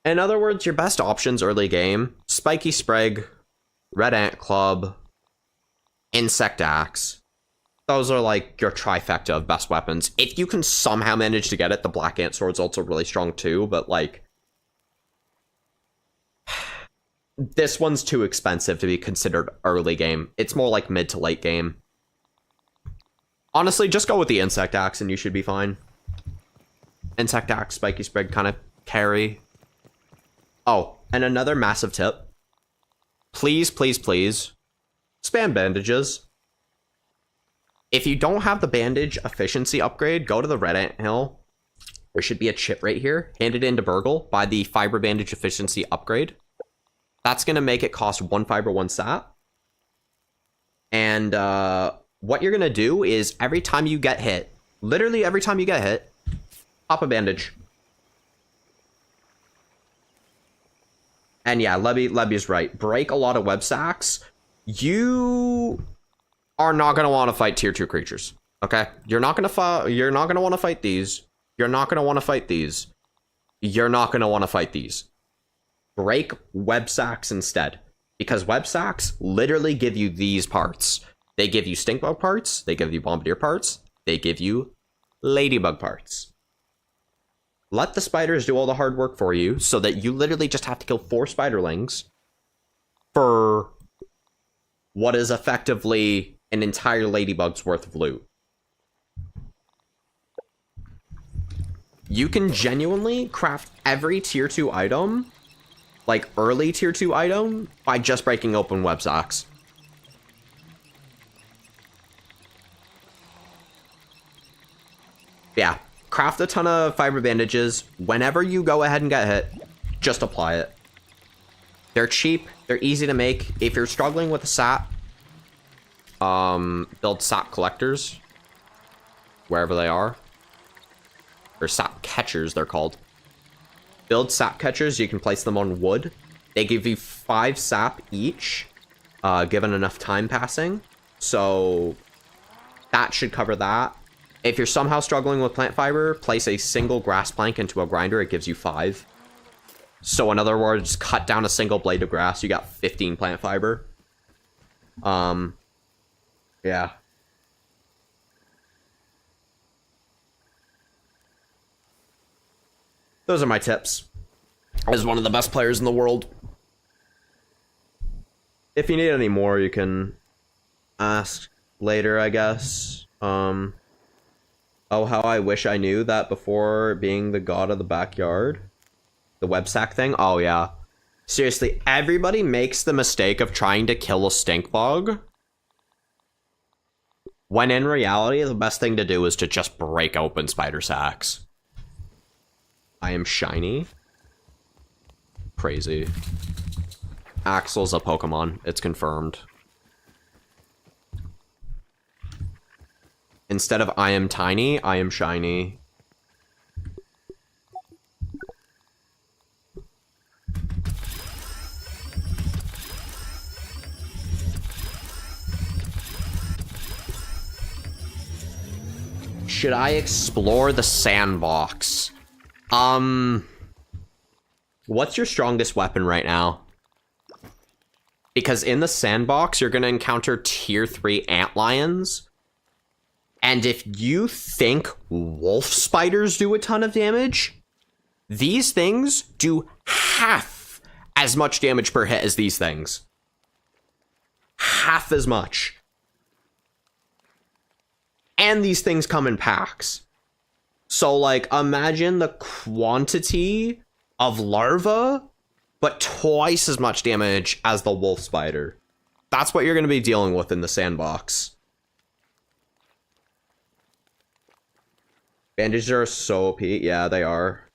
In other words, your best options early game, Spiky Sprig, Red Ant Club, Insect Axe. Those are like your trifecta of best weapons. If you can somehow manage to get it, the Black Ant Sword's also really strong too, but like... this one's too expensive to be considered early game. It's more like mid to late game. Honestly, just go with the Insect Axe and you should be fine. Insect Axe, Spiky Sprig kind of carry. Oh, and another massive tip. Please, please, please, spam bandages. If you don't have the bandage efficiency upgrade, go to the Red Ant Hill. There should be a chip right here. Hand it into Burgle. Buy the fiber bandage efficiency upgrade. That's going to make it cost 1 fiber, 1 sap. And what you're going to do is every time you get hit, literally every time you get hit, pop a bandage. And yeah, Lebby's right. Break a lot of web sacks. You are not going to want to fight tier 2 creatures. Okay? You're not going to want to fight these. You're not going to want to fight these. You're not going to want to fight these. Break web sacks instead. Because web sacks literally give you these parts. They give you stinkbug parts. They give you bombardier parts. They give you ladybug parts. Let the spiders do all the hard work for you so that you literally just have to kill 4 spiderlings for what is effectively an entire ladybug's worth of loot. You can genuinely craft every tier 2 item, like early tier 2 item, by just breaking open web sacks. Yeah. Craft a ton of fiber bandages. Whenever you go ahead and get hit, just apply it. They're cheap. They're easy to make. If you're struggling with a sap, build sap collectors wherever they are. Or sap catchers, they're called. Build sap catchers. You can place them on wood. They give you 5 sap each, given enough time passing. So that should cover that. If you're somehow struggling with plant fiber, place a single grass plank into a grinder. It gives you 5. So in other words, cut down a single blade of grass. You got 15 plant fiber. Yeah. Those are my tips. As one of the best players in the world. If you need any more, you can ask later, I guess. Oh, how I wish I knew that before being the god of the backyard. The web sack thing? Oh, yeah. Seriously, everybody makes the mistake of trying to kill a stink bug. When in reality, the best thing to do is to just break open spider sacks. I am shiny. Crazy. Axel's a Pokemon. It's confirmed. Instead of I am tiny, I am shiny. Should I explore the sandbox? What's your strongest weapon right now? Because in the sandbox, you're going to encounter tier 3 antlions. And if you think wolf spiders do a ton of damage, these things do half as much damage per hit as these things. Half as much. And these things come in packs. So, like, imagine the quantity of larvae, but twice as much damage as the wolf spider. That's what you're going to be dealing with in the sandbox. Bandages are so OP. Yeah, they are.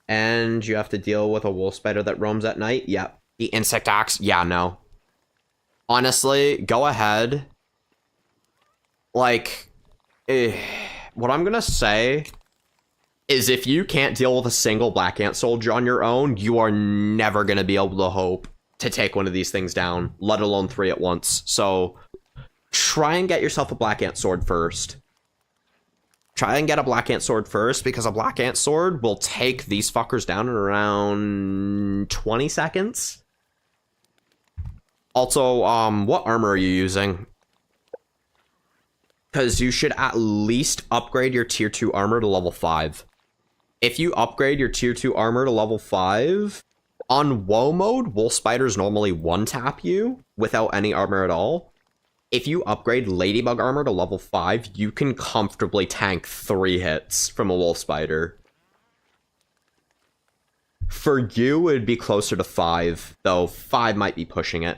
And you have to deal with a wolf spider that roams at night. Yep. The insect axe. Yeah, no. Honestly, go ahead. Like, what I'm going to say is if you can't deal with a single Black Ant soldier on your own, you are never going to be able to hope to take one of these things down, let alone 3 at once. So try and get yourself a Black Ant sword first. Try and get a Black Ant sword first, because a Black Ant sword will take these fuckers down in around 20 seconds. Also, what armor are you using? Because you should at least upgrade your tier 2 armor to level 5. If you upgrade your tier 2 armor to level 5, on WoW mode, Wolf Spiders normally one-tap you without any armor at all. If you upgrade Ladybug armor to level 5, you can comfortably tank 3 hits from a Wolf Spider. For you, it'd be closer to 5, though 5 might be pushing it.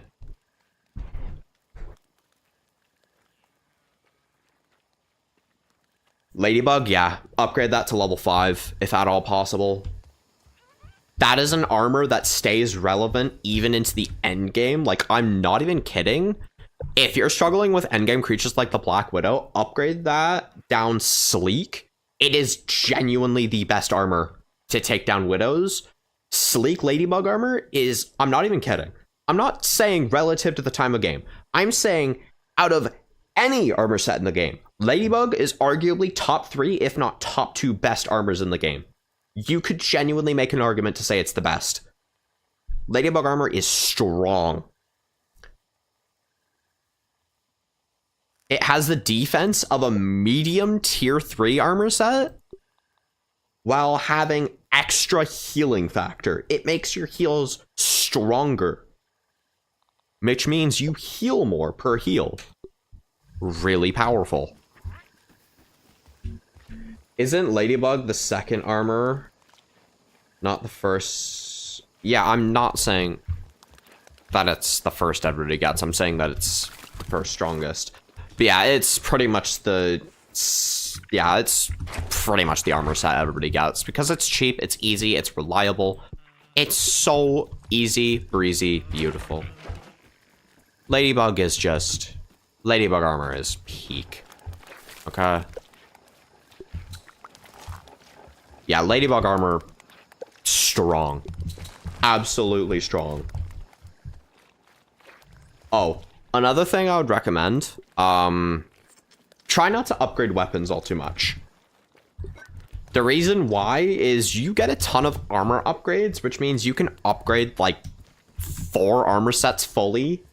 Ladybug, yeah, upgrade that to level 5, if at all possible. That is an armor that stays relevant even into the endgame. Like, I'm not even kidding. If you're struggling with endgame creatures like the Black Widow, upgrade that down Sleek. It is genuinely the best armor to take down Widows. Sleek Ladybug armor is, I'm not even kidding. I'm not saying relative to the time of game. I'm saying out of any armor set in the game, Ladybug is arguably top 3, if not top 2 best armors in the game. You could genuinely make an argument to say it's the best. Ladybug armor is strong. It has the defense of a medium tier 3 armor set while having extra healing factor. It makes your heals stronger, which means you heal more per heal. Really powerful. Isn't Ladybug the second armor? Not the first. Yeah, I'm not saying that it's the first everybody gets. I'm saying that it's the first strongest. But yeah, it's pretty much the... Yeah, it's pretty much the armor set everybody gets. Because it's cheap, it's easy, it's reliable. It's so easy, breezy, beautiful. Ladybug is just... Ladybug armor is peak. Okay? Yeah, Ladybug armor, strong. Absolutely strong. Oh, another thing I would recommend, try not to upgrade weapons all too much. The reason why is you get a ton of armor upgrades, which means you can upgrade like 4 armor sets fully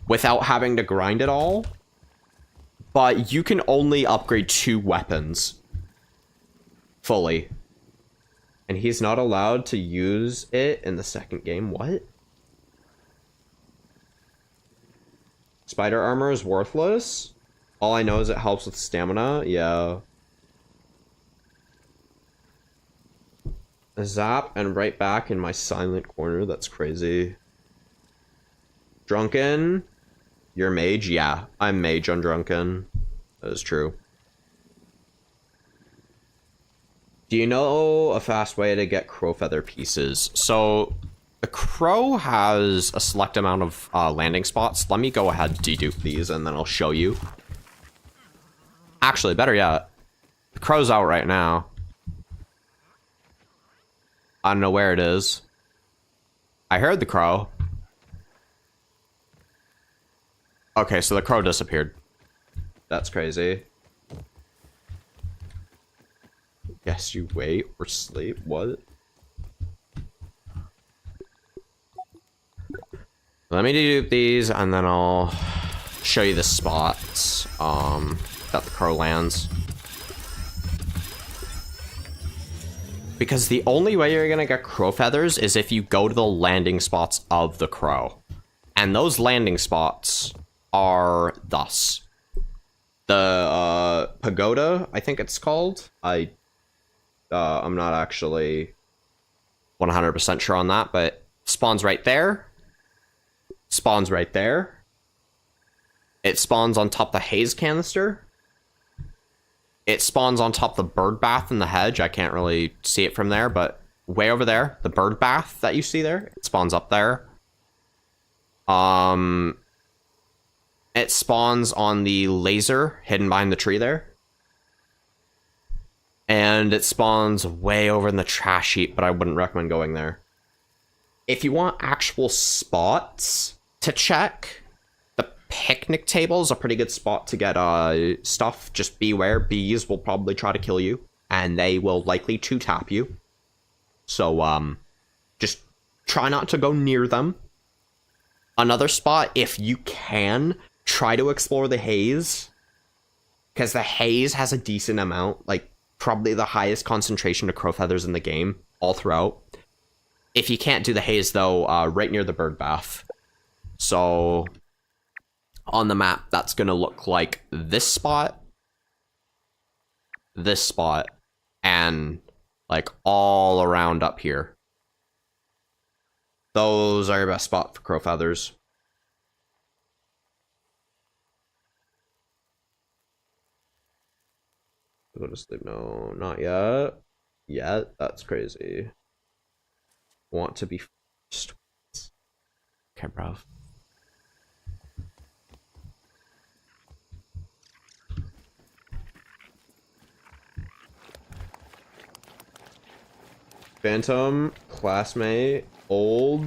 without having to grind it all. But you can only upgrade 2 weapons fully. And he's not allowed to use it in the second game. What? Spider armor is worthless? All I know is it helps with stamina. Yeah. A zap and right back in my silent corner. That's crazy. Drunken? You're mage? Yeah, I'm mage on Drunken. That is true. Do you know a fast way to get crow feather pieces? So, the crow has a select amount of landing spots. Let me go ahead and dedupe these, and then I'll show you. Actually, better yet, the crow's out right now. I don't know where it is. I heard the crow. Okay, so the crow disappeared. That's crazy. Guess you wait or sleep. What? Let me dedupe these, and then I'll show you the spots that the crow lands. Because the only way you're gonna get crow feathers is if you go to the landing spots of the crow. And those landing spots are thus. The pagoda, I think it's called. I'm not actually 100% sure on that, but spawns right there. Spawns right there. It spawns on top of the haze canister. It spawns on top of the bird bath in the hedge. I can't really see it from there, but way over there, the bird bath that you see there, it spawns up there. It spawns on the laser hidden behind the tree there. And it spawns way over in the trash heap, but I wouldn't recommend going there. If you want actual spots to check, the picnic table is a pretty good spot to get stuff. Just beware, bees will probably try to kill you, and they will likely two-tap you. So, just try not to go near them. Another spot, if you can, try to explore the haze. Because the haze has a decent amount, like, probably the highest concentration of crow feathers in the game, all throughout. If you can't do the haze, though, right near the bird bath. So, on the map, that's going to look like this spot, and, like, all around up here. Those are your best spot for crow feathers. Go to sleep. No, not yet. Yet? That's crazy. Want to be first. Okay, bro. Phantom, classmate, old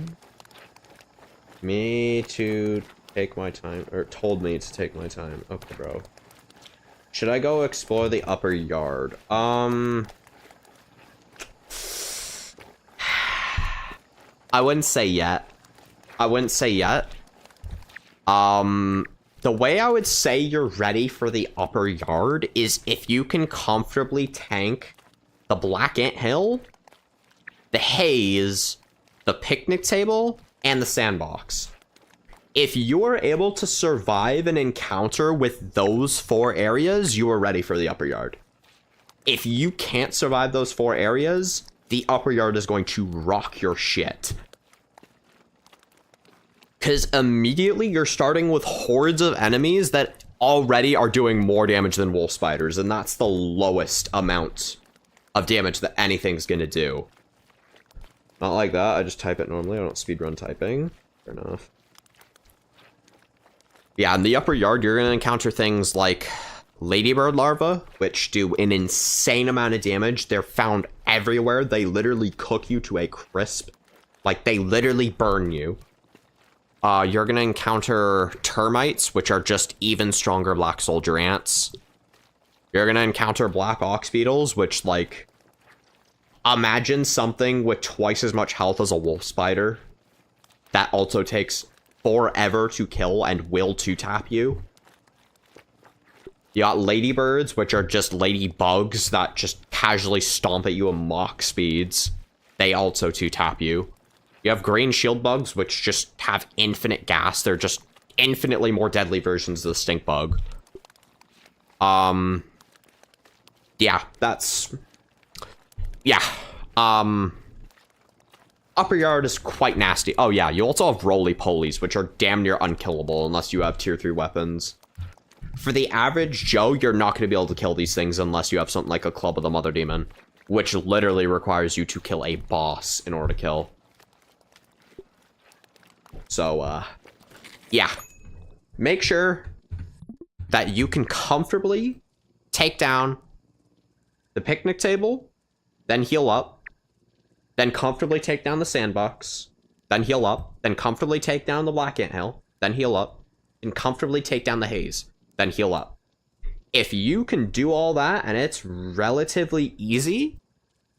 me to take my time, or told me to take my time. Okay, bro. Should I go explore the upper yard? I wouldn't say yet. The way I would say you're ready for the upper yard is if you can comfortably tank the Black Ant Hill, the haze, the picnic table, and the sandbox. If you are able to survive an encounter with those 4 areas, you are ready for the upper yard. If you can't survive those 4 areas, the upper yard is going to rock your shit. Because immediately you're starting with hordes of enemies that already are doing more damage than wolf spiders, and that's the lowest amount of damage that anything's gonna do. Not like that, I just type it normally, I don't speedrun typing. Fair enough. Yeah, in the upper yard, you're gonna encounter things like ladybird larvae, which do an insane amount of damage. They're found everywhere. They literally cook you to a crisp. Like, they literally burn you. You're gonna encounter termites, which are just even stronger black soldier ants. You're gonna encounter black ox beetles, which, like, imagine something with twice as much health as a wolf spider. That also takes forever to kill and will two-tap you. You got ladybirds, which are just ladybugs that just casually stomp at you at Mach speeds. They also two-tap you. You have green shield bugs, which just have infinite gas. They're just infinitely more deadly versions of the stink bug. Yeah, that's... Yeah. Upper yard is quite nasty. Oh yeah, you also have roly-polies, which are damn near unkillable unless you have tier 3 weapons. For the average Joe, you're not going to be able to kill these things unless you have something like a Club of the Mother Demon, which literally requires you to kill a boss in order to kill. So, yeah. Make sure that you can comfortably take down the picnic table, then heal up, then comfortably take down the sandbox, then heal up, then comfortably take down the Black Ant Hill, then heal up, and comfortably take down the haze, then heal up. If you can do all that, and it's relatively easy,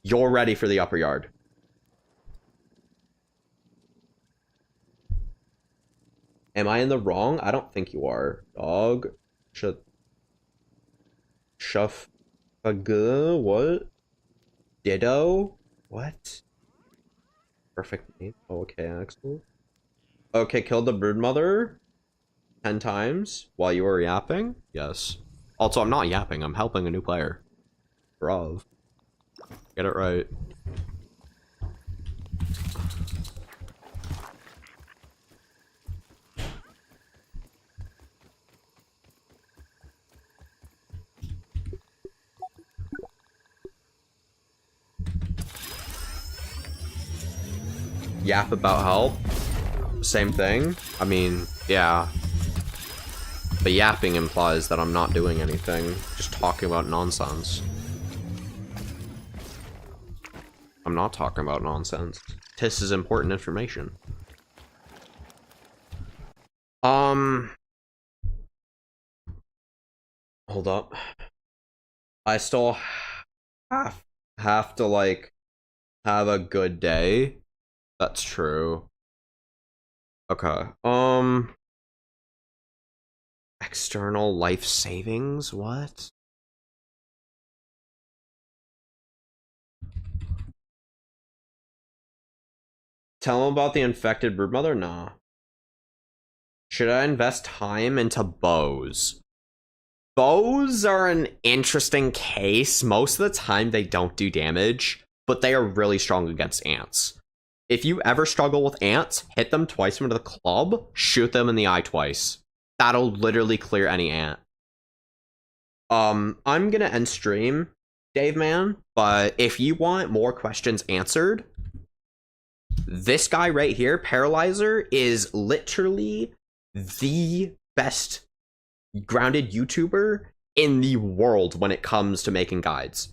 you're ready for the upper yard. Am I in the wrong? I don't think you are. Dog. Shuffagoo? What? Ditto? What? Perfect name. Okay, Axel. Okay, killed the broodmother 10 times while you were yapping? Yes. Also, I'm not yapping. I'm helping a new player. Bruv. Get it right. Yap about help. Same thing. I mean, yeah. But yapping implies that I'm not doing anything. Just talking about nonsense. I'm not talking about nonsense. This is important information. Hold up. I still have to, like, have a good day. That's true. Okay. External life savings? What? Tell him about the infected broodmother? Nah. Should I invest time into bows? Bows are an interesting case. Most of the time they don't do damage, but they are really strong against ants. If you ever struggle with ants, hit them twice with a club, shoot them in the eye twice. That'll literally clear any ant. I'm gonna end stream, Dave Man, but if you want more questions answered, this guy right here, Paralyzer, is literally the best grounded YouTuber in the world when it comes to making guides.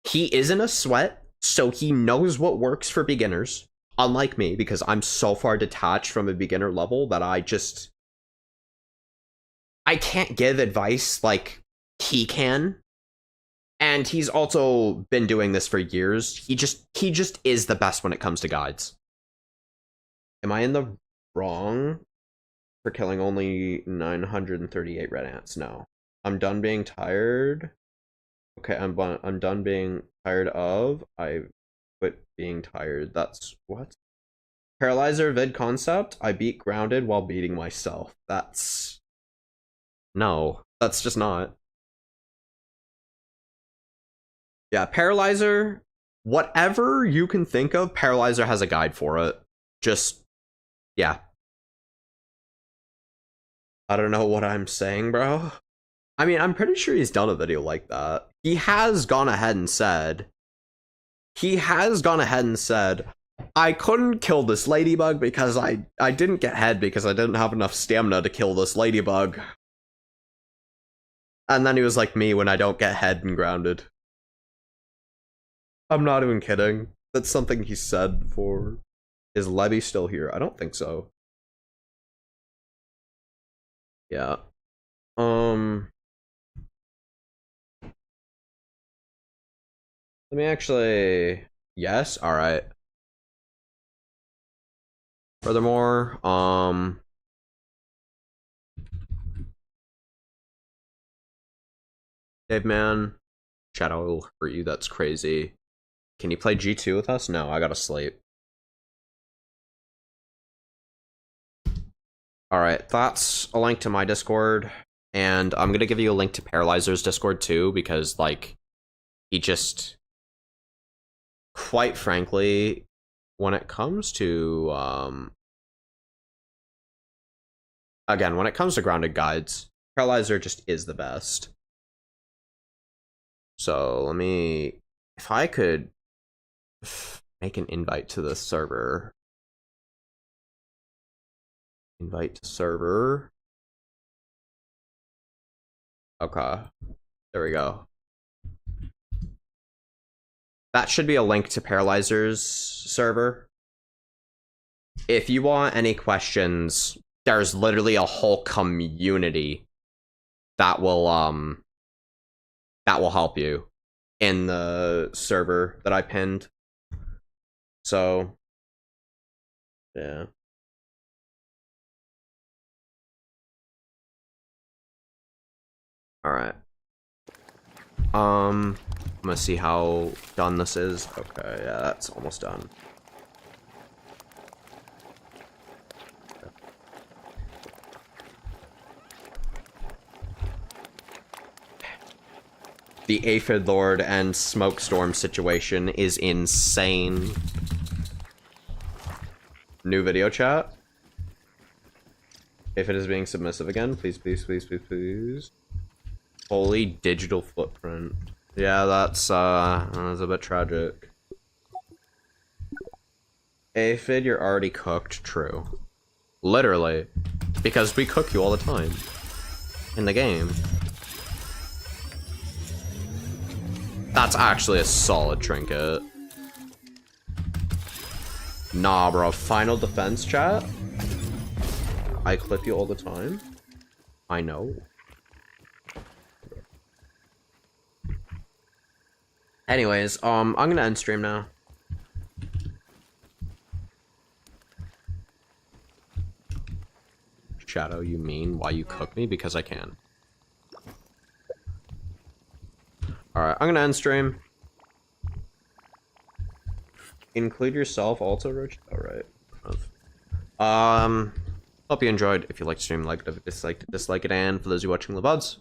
He isn't a sweat, so he knows what works for beginners, unlike me, because I'm so far detached from a beginner level that I can't give advice like he can. And he's also been doing this for years. He just is the best when it comes to guides. Am I in the wrong for killing only 938 red ants? No. I'm done being tired. Okay, I'm done being tired of. I quit being tired. That's what? Paralyzer vid concept. I beat grounded while beating myself. That's... No, that's just not. Yeah, Paralyzer, whatever you can think of, Paralyzer has a guide for it. Just, yeah. I don't know what I'm saying, bro. I mean, I'm pretty sure he's done a video like that. He has gone ahead and said, I couldn't kill this ladybug because I didn't get head because I didn't have enough stamina to kill this ladybug. And then he was like me when I don't get head and grounded. I'm not even kidding. That's something he said before. Is Levy still here? I don't think so. Yeah. Let me actually... Yes? Alright. Furthermore, Dave Man, Shadow for you, that's crazy. Can you play G2 with us? No, I gotta sleep. Alright, that's a link to my Discord, and I'm gonna give you a link to Paralyzer's Discord too, because, like, he just... Quite frankly, when it comes to, again, when it comes to grounded guides, Paralyzer just is the best. So, let me... If I could make an invite to the server. Invite to server. Okay. There we go. That should be a link to Paralyzer's server. If you want any questions, there's literally a whole community that will help you in the server that I pinned. So, yeah. Alright. I'm gonna see how done this is. Okay, yeah, that's almost done. The Aphid Lord and Smokestorm situation is insane. New video chat. If it is being submissive again, please, please, please, please, please. Holy digital footprint. Yeah, that's a bit tragic. Aphid, you're already cooked. True. Literally. Because we cook you all the time. In the game. That's actually a solid trinket. Nah, bro. Final defense chat? I clip you all the time. I know. Anyways, I'm gonna end stream now. Shadow, you mean why you cook me? Because I can. Alright, I'm gonna end stream. Include yourself also, Roach? Alright. Hope you enjoyed. If you liked the stream, like it, if you disliked it, dislike it, and for those of you watching the VODs,